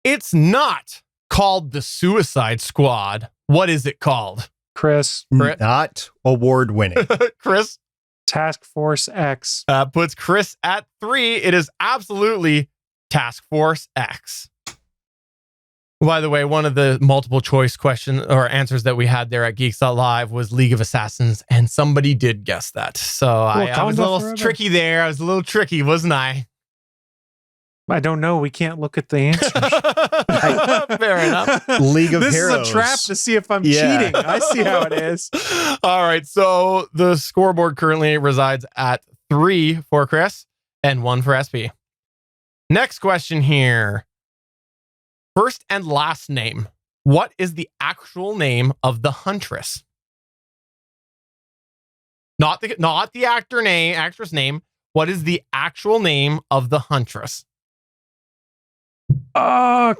It's not called the Suicide Squad. What is it called? Chris. Not award-winning. Chris. Task Force X. Puts Chris at 3. It is absolutely Task Force X. By the way, one of the multiple choice question or answers that we had there at Geeks.live was League of Assassins, and somebody did guess that. So I was a little tricky there. I was a little tricky, wasn't I? I don't know. We can't look at the answers. Fair enough. League of This Heroes. is a trap to see if I'm cheating. I see how it is. All right. So the scoreboard currently resides at 3 for Chris and 1 for SP. Next question here. First and last name. What is the actual name of the huntress? Not the actress name. What is the actual name of the huntress?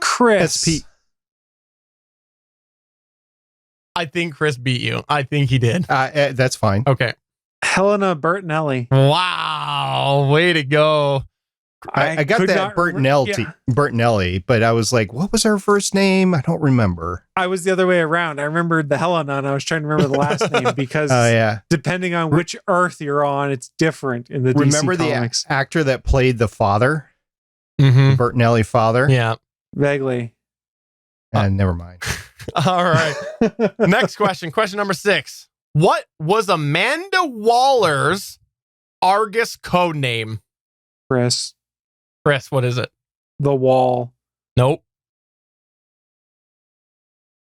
Chris. SP. I think Chris beat you. I think he did. That's fine. Okay. Helena Bertinelli. Wow. Way to go. I got that Bertinelli, but I was like, what was her first name? I don't remember. I was the other way around. I remembered the Helena, and I was trying to remember the last name because depending on which Earth you're on, it's different in the remember DC comics. The actor that played the father? Mm-hmm. Bertinelli father? Yeah. Vaguely. And never mind. All right. Next question. Question number 6. What was Amanda Waller's Argus code name? Chris, what is it? The Wall. Nope.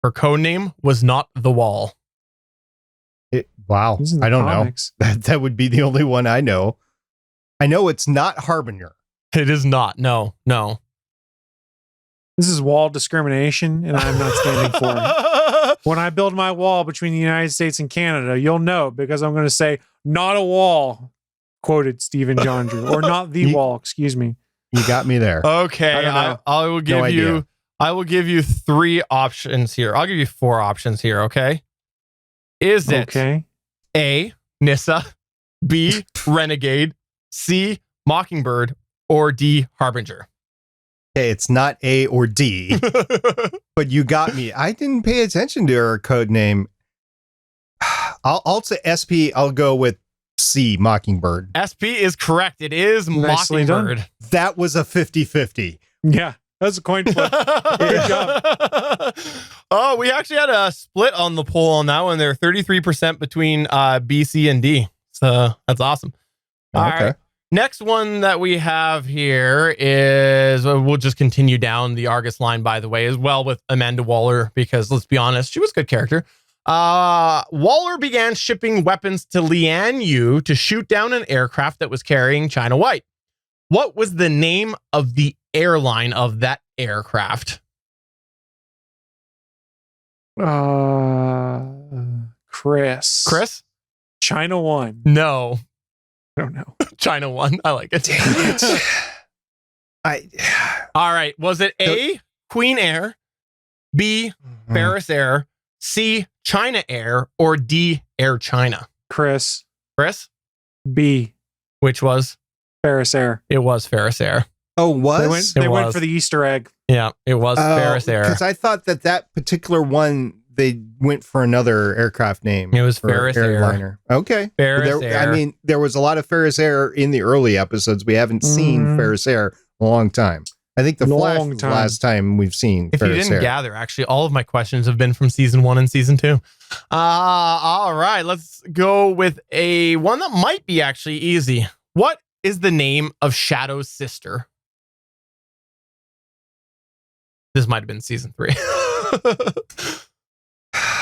Her code name was not The Wall. Wow. I don't comics. know. That would be the only one I know. I know it's not Harbinger. It is not. No. This is wall discrimination, and I'm not standing for it. When I build my wall between the United States and Canada, you'll know because I'm going to say, not a wall, quoted Stephen John Drew, or not the wall, excuse me. You got me there. Okay, I will give you. I will give you 3 options here. I'll give you 4 options here. Okay. Is it A, Nissa, B, Renegade, C, Mockingbird, or D, Harbinger? Okay, it's not A or D, but you got me. I didn't pay attention to her code name. I'll say SP. I'll go with C, Mockingbird. SP is correct. It is Nicely Mockingbird. done. That was a 50-50. Yeah, that's a coin flip. Good job. Oh, we actually had a split on the poll on that one. They're 33% between B, C, and D. So that's awesome. All right. Next one that we have here is, we'll just continue down the Argus line, by the way, as well with Amanda Waller, because let's be honest, she was a good character. Waller began shipping weapons to Lian to shoot down an aircraft that was carrying China White. What was the name of the airline of that aircraft? Chris? China One. No. I don't know. China One. I like it. Dang it. All right. Was it A, Queen Air, B, Ferris Air, C, China Air, or D, Air China? Chris? B. Which was? Ferris Air. It was Ferris Air. Oh, was? They went for the Easter egg. Yeah, it was Ferris Air. Because I thought that particular one, they went for another aircraft name. It was Ferris Airliner. Okay. Ferris Air. I mean, there was a lot of Ferris Air in the early episodes. We haven't seen Ferris Air in a long time. I think the Flash was the last time we've seen If Ferris you didn't Air. gather, actually, all of my questions have been from season 1 and season 2. All right, let's go with a one that might be actually easy. What is the name of Shadow's sister? This might have been season 3.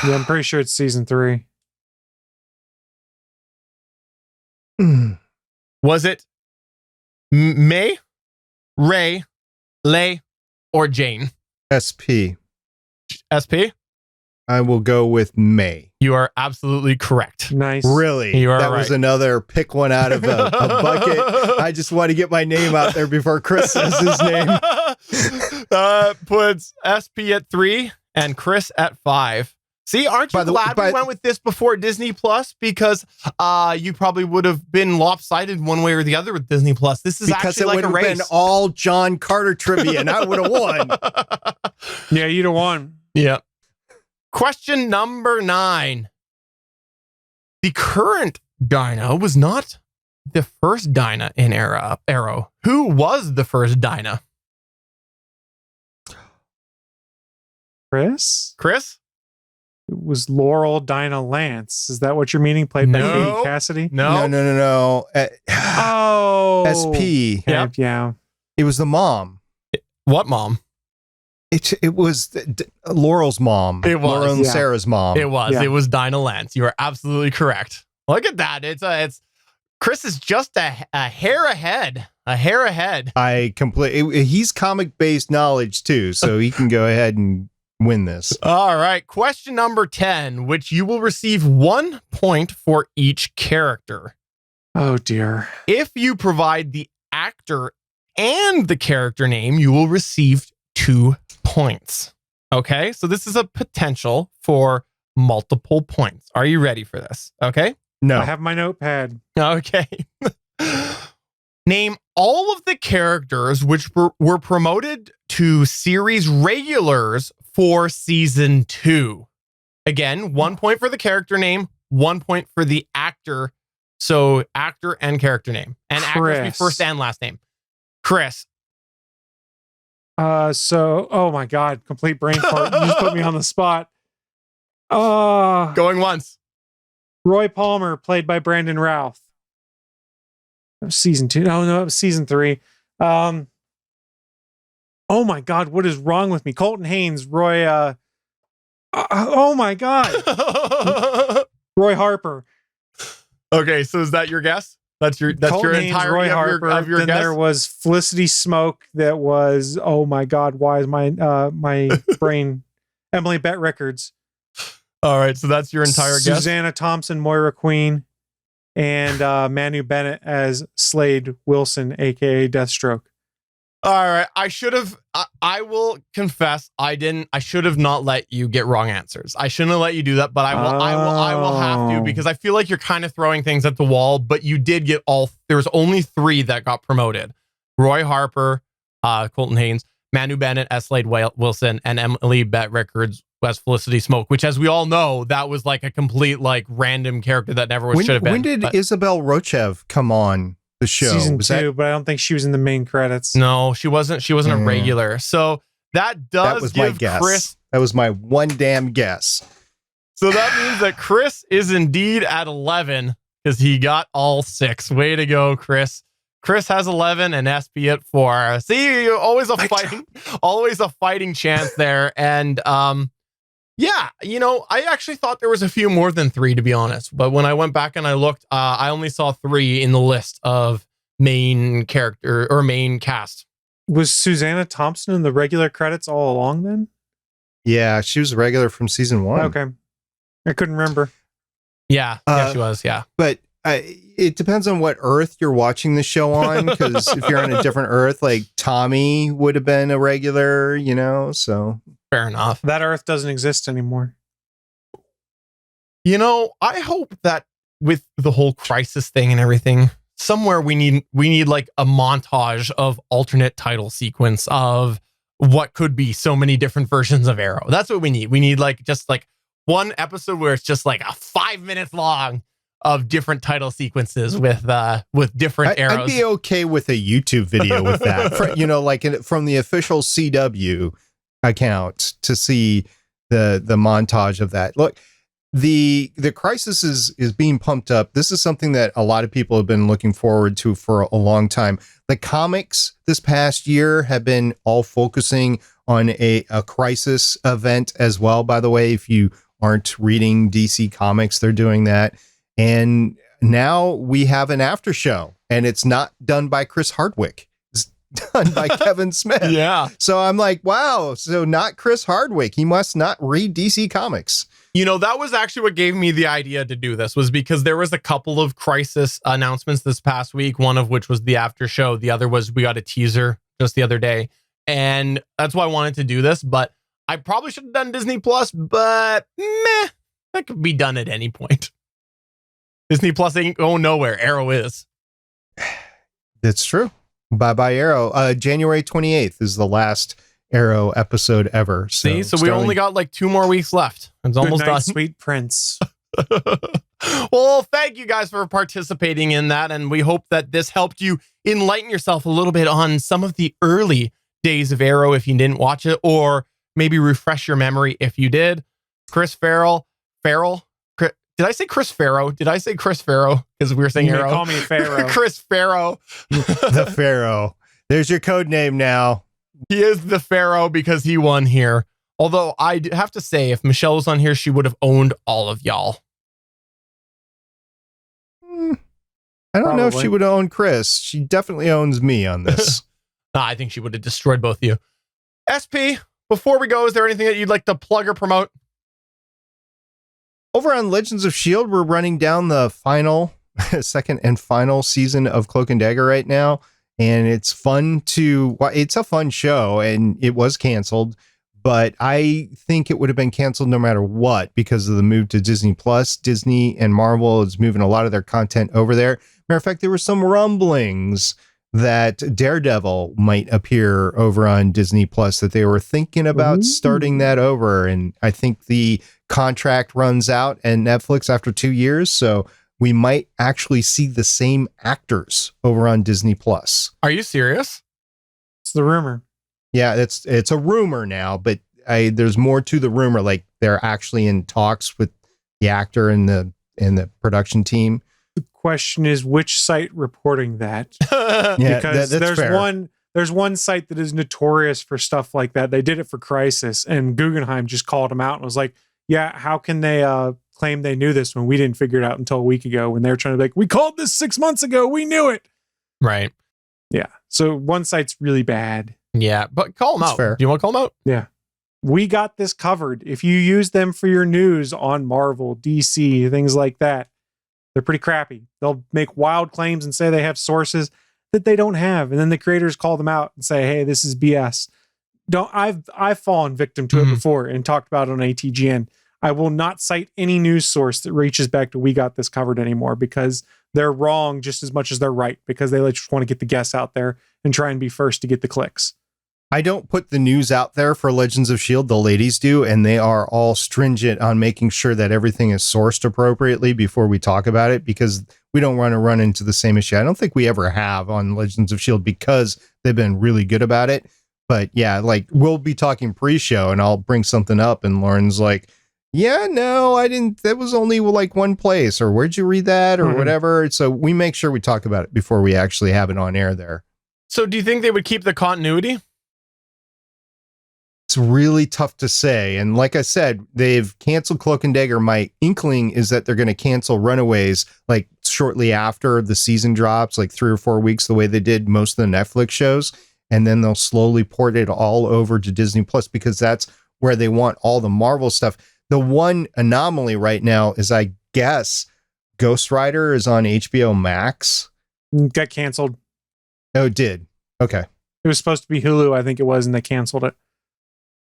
Yeah, I'm pretty sure it's season 3. Was it May, Ray, Lay, or Jane? SP. SP? I will go with May. You are absolutely correct. Nice. Really? You are that right. was another pick one out of a bucket. I just want to get my name out there before Chris says his name. Puts SP at 3 and Chris at 5. See, aren't you glad we went with this before Disney Plus? Because you probably would have been lopsided one way or the other with Disney Plus. This is actually like a race. Because it would have been all John Carter trivia and I would have won. Yeah, you'd have won. Yeah. Question number 9. The current Dinah was not the first Dinah in Arrow. Who was the first Dinah? Chris? Chris? It was Laurel Dinah Lance. Is that what you're meaning? Played by No. Katie Cassidy? No. Oh. SP. Yep. Yeah. It was the mom. What mom? It was Laurel's mom. It was. Laurel and Yeah. Sarah's mom. It was. Yeah. It was Dinah Lance. You are absolutely correct. Look at that. It's Chris is just a hair ahead. A hair ahead. He's comic-based knowledge too, so he can go ahead and win this. All right. Question number 10, which you will receive 1 point for each character. Oh, dear. If you provide the actor and the character name, you will receive 2 points. Okay. So this is a potential for multiple points. Are you ready for this? Okay. No. I have my notepad. Okay. Name all of the characters which were promoted to series regulars for season 2. Again, 1 point for the character name, 1 point for the actor. So actor and character name. And actors be first and last name. Chris. Oh my God, complete brain fart. You just put me on the spot. Going once. Roy Palmer, played by Brandon Routh. That was season 2. No, it was season 3. Oh my God, what is wrong with me? Colton Haynes, Roy. Oh my God, Roy Harper. Okay, so is that your guess? That's your entirety of your then guess? There was Felicity Smoke. That was, oh my God, why is my brain? Emily Bett Rickards. All right, so that's your entire guess. Susanna Thompson, Moira Queen, and Manu Bennett as Slade Wilson, aka Deathstroke. All right, I will confess, I should have not let you get wrong answers. I shouldn't have let you do that, but I will have to, because I feel like you're kind of throwing things at the wall, but you did get there was only 3 that got promoted. Roy Harper, Colton Haynes, Manu Bennett as Slade Wilson, and Emily Bett Rickards as Felicity Smoke, which, as we all know, that was like a complete random character that never should have been. When did Isabel Rochev come on the show? Season 2, but I don't think she was in the main credits. No, she wasn't. She wasn't a regular. So that does give Chris. That was my one damn guess. So that means that Chris is indeed at 11 because he got all 6. Way to go, Chris. Chris has 11 and SP at 4. See, always a fighting chance there. And yeah, I actually thought there was a few more than 3, to be honest. But when I went back and I looked, I only saw 3 in the list of main character or main cast. Was Susanna Thompson in the regular credits all along then? Yeah, she was a regular from season 1. Okay. I couldn't remember. Yeah, she was, yeah. But it depends on what Earth you're watching the show on, because if you're on a different Earth, like Tommy would have been a regular, so... Fair enough. That Earth doesn't exist anymore. I hope that with the whole crisis thing and everything, somewhere we need like a montage of alternate title sequence of what could be so many different versions of Arrow. That's what we need. We need just one episode where it's just like a 5 minutes long of different title sequences with different arrows. I'd be okay with a YouTube video with that, from the official CW account to see the montage of that. Look, the crisis is being pumped up. This is something that a lot of people have been looking forward to for a long time. The comics this past year have been all focusing on a crisis event as well. By the way, if you aren't reading DC Comics, they're doing that. And now we have an after show, and it's not done by Chris Hardwick. Done by Kevin Smith. Yeah. So I'm like, wow. So not Chris Hardwick. He must not read DC Comics. That was actually what gave me the idea to do this, was because there was a couple of crisis announcements this past week, one of which was the after show. The other was we got a teaser just the other day. And that's why I wanted to do this. But I probably should have done Disney Plus, but that could be done at any point. Disney Plus ain't going nowhere. Arrow is. That's true. Bye-bye Arrow. January 28th is the last Arrow episode ever. So we only got 2 more weeks left. It's almost done. Sweet Prince. Well, thank you guys for participating in that. And we hope that this helped you enlighten yourself a little bit on some of the early days of Arrow if you didn't watch it, or maybe refresh your memory if you did. Chris Farrell. Did I say Chris Farrow? Did I say Chris Farrow? Because we were saying Arrow. Call me Farrow. Chris Farrow. The Pharaoh. There's your code name now. He is the Pharaoh because he won here. Although I have to say, if Michelle was on here, she would have owned all of y'all. I don't know if she would own Chris. She definitely owns me on this. I think she would have destroyed both of you. SP, before we go, is there anything that you'd like to plug or promote? Over on Legends of S.H.I.E.L.D., we're running down the second and final season of Cloak and Dagger right now. And it's it's a fun show, and it was canceled. But I think it would have been canceled no matter what because of the move to Disney Plus. Disney and Marvel is moving a lot of their content over there. Matter of fact, there were some rumblings that Daredevil might appear over on Disney Plus, that they were thinking about starting that over. And I think the contract runs out at Netflix after 2 years. So we might actually see the same actors over on Disney Plus. Are you serious? It's the rumor. Yeah, it's a rumor now, but there's more to the rumor. Like they're actually in talks with the actor and the production team. The question is which site reporting that? Yeah, because that's fair. There's one site that is notorious for stuff like that. They did it for Crisis, and Guggenheim just called them out and was like, "Yeah, how can they claim they knew this when we didn't figure it out until a week ago?" When they're trying to be like, "We called this 6 months ago. We knew it." Right. Yeah. So one site's really bad. Yeah, but call them out. Fair. Do you want to call them out? Yeah. We got this covered. If you use them for your news on Marvel, DC, things like that, they're pretty crappy. They'll make wild claims and say they have sources that they don't have. And then the creators call them out and say, "Hey, this is BS." I've fallen victim to it before and talked about it on ATGN. I will not cite any news source that reaches back to "we got this covered" anymore because they're wrong just as much as they're right, because they just want to get the guess out there and try and be first to get the clicks. I don't put the news out there for Legends of S.H.I.E.L.D. The ladies do, and they are all stringent on making sure that everything is sourced appropriately before we talk about it, because we don't want to run into the same issue. I don't think we ever have on Legends of S.H.I.E.L.D. because they've been really good about it. But yeah, like we'll be talking pre-show and I'll bring something up and Lauren's like, "Yeah, no, I didn't. That was only like one place," or "Where'd you read that?" or whatever. So we make sure we talk about it before we actually have it on air there. So do you think they would keep the continuity? It's really tough to say. And like I said, they've canceled Cloak and Dagger. My inkling is that they're going to cancel Runaways like shortly after the season drops, like 3 or 4 weeks, the way they did most of the Netflix shows. And then they'll slowly port it all over to Disney Plus because that's where they want all the Marvel stuff. The one anomaly right now is, I guess, Ghost Rider is on HBO Max. Got canceled. Oh, it did. Okay. It was supposed to be Hulu, I think it was, and they canceled it.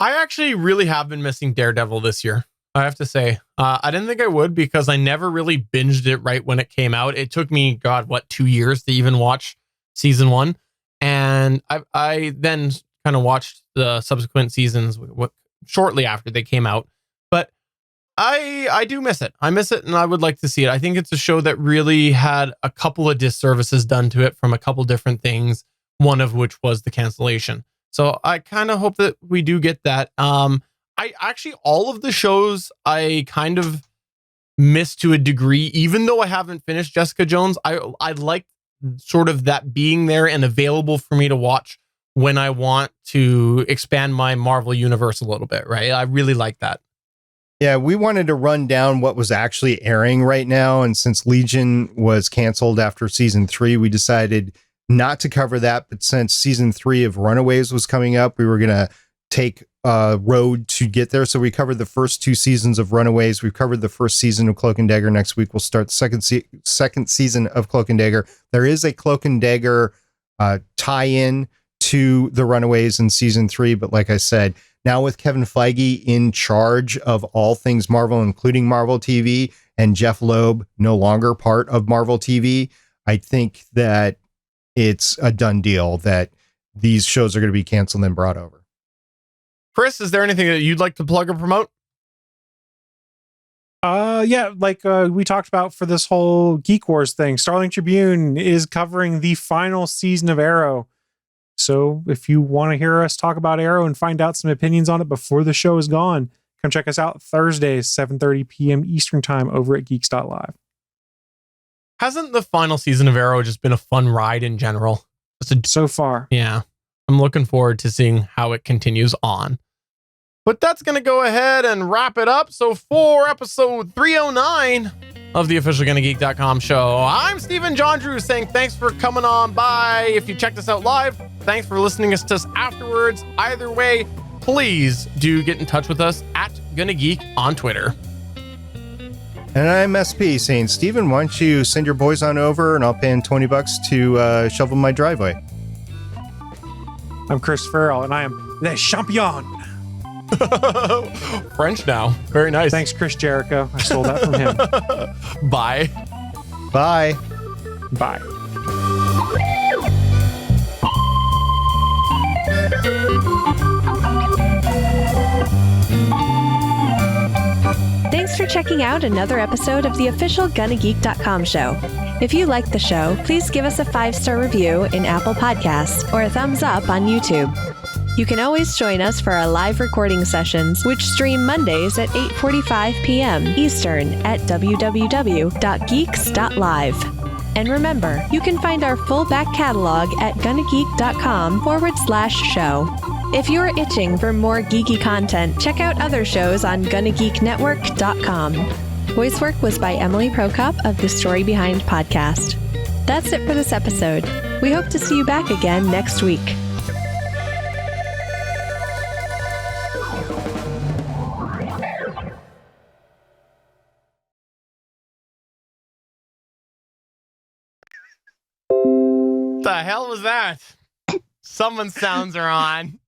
I actually really have been missing Daredevil this year. I have to say, I didn't think I would because I never really binged it right when it came out. It took me, 2 years to even watch season 1. And I then kind of watched the subsequent seasons shortly after they came out. But I do miss it. I miss it, and I would like to see it. I think it's a show that really had a couple of disservices done to it from a couple different things, one of which was the cancellation. So I kind of hope that we do get that. I actually, all of the shows I kind of miss to a degree, even though I haven't finished Jessica Jones. I like sort of that being there and available for me to watch when I want to expand my Marvel universe a little bit, right? I really like that. Yeah, we wanted to run down what was actually airing right now. And since Legion was canceled after season 3, we decided not to cover that. But since season 3 of Runaways was coming up, we were going to take a road to get there. So we covered the first 2 seasons of Runaways. We've covered the first season of Cloak and Dagger. Next week, we'll start the second season of Cloak and Dagger. There is a Cloak and Dagger tie-in to the Runaways in season 3. But like I said, now with Kevin Feige in charge of all things Marvel, including Marvel TV, and Jeff Loeb no longer part of Marvel TV, I think that it's a done deal that these shows are going to be canceled and brought over. Chris, is there anything that you'd like to plug or promote? Yeah, like we talked about for this whole Geek Wars thing, Starling Tribune is covering the final season of Arrow. So if you want to hear us talk about Arrow and find out some opinions on it before the show is gone, come check us out Thursdays, 7:30 p.m. Eastern time over at geeks.live. Hasn't the final season of Arrow just been a fun ride in general? So far. Yeah. I'm looking forward to seeing how it continues on. But that's going to go ahead and wrap it up. So for episode 309 of the official GonnaGeek.com show, I'm Stephen John Drew saying thanks for coming on by. If you checked us out live, thanks for listening to us afterwards. Either way, please do get in touch with us at GonnaGeek on Twitter. And I'm SP saying, Steven, why don't you send your boys on over and I'll pay in $20 to shovel my driveway. I'm Chris Farrell and I am Le Champion. French now. Very nice. Thanks, Chris Jericho. I stole that from him. Bye. Bye. Bye. Thanks for checking out another episode of the official GonnaGeek.com show. If you like the show, please give us a 5-star review in Apple Podcasts or a thumbs up on YouTube. You can always join us for our live recording sessions, which stream Mondays at 8:45 p.m. Eastern at www.geeks.live. And remember, you can find our full back catalog at GonnaGeek.com/show. If you're itching for more geeky content, check out other shows on GonnaGeekNetwork.com. Voice work was by Emily Prokop of the Story Behind podcast. That's it for this episode. We hope to see you back again next week. The hell was that? Someone's sounds are on.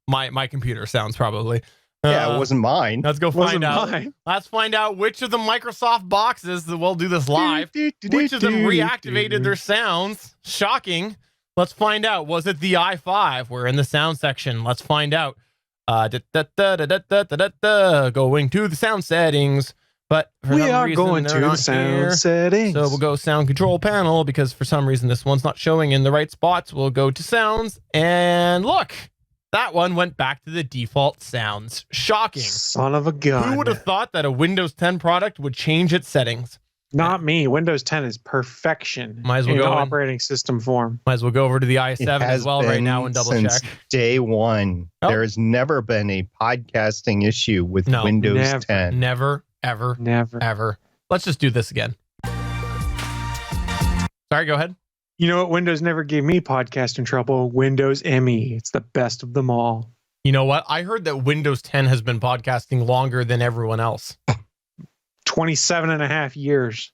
My computer sounds probably. Yeah, it wasn't mine. Let's go find out. Let's find out which of the Microsoft boxes that we'll do this live. Which of them reactivated their sounds? Shocking. Let's find out. Was it the i5? We're in the sound section. Let's find out. Going to the sound settings. But for we some are reason, going to the sound settings. So we'll go sound control panel because for some reason this one's not showing in the right spots. We'll go to sounds and look, that one went back to the default sounds. Shocking. Son of a gun. Who would have thought that a Windows 10 product would change its settings? Not me. Windows 10 is perfection. Might as well in go operating system form. Might as well go over to the i7 as well right now and double check. Day one, there has never been a podcasting issue with Windows 10. Never. Ever. Let's just do this again. Sorry, go ahead. You know what? Windows never gave me podcasting trouble. Windows ME. It's the best of them all. You know what? I heard that Windows 10 has been podcasting longer than everyone else. 27 and a half years.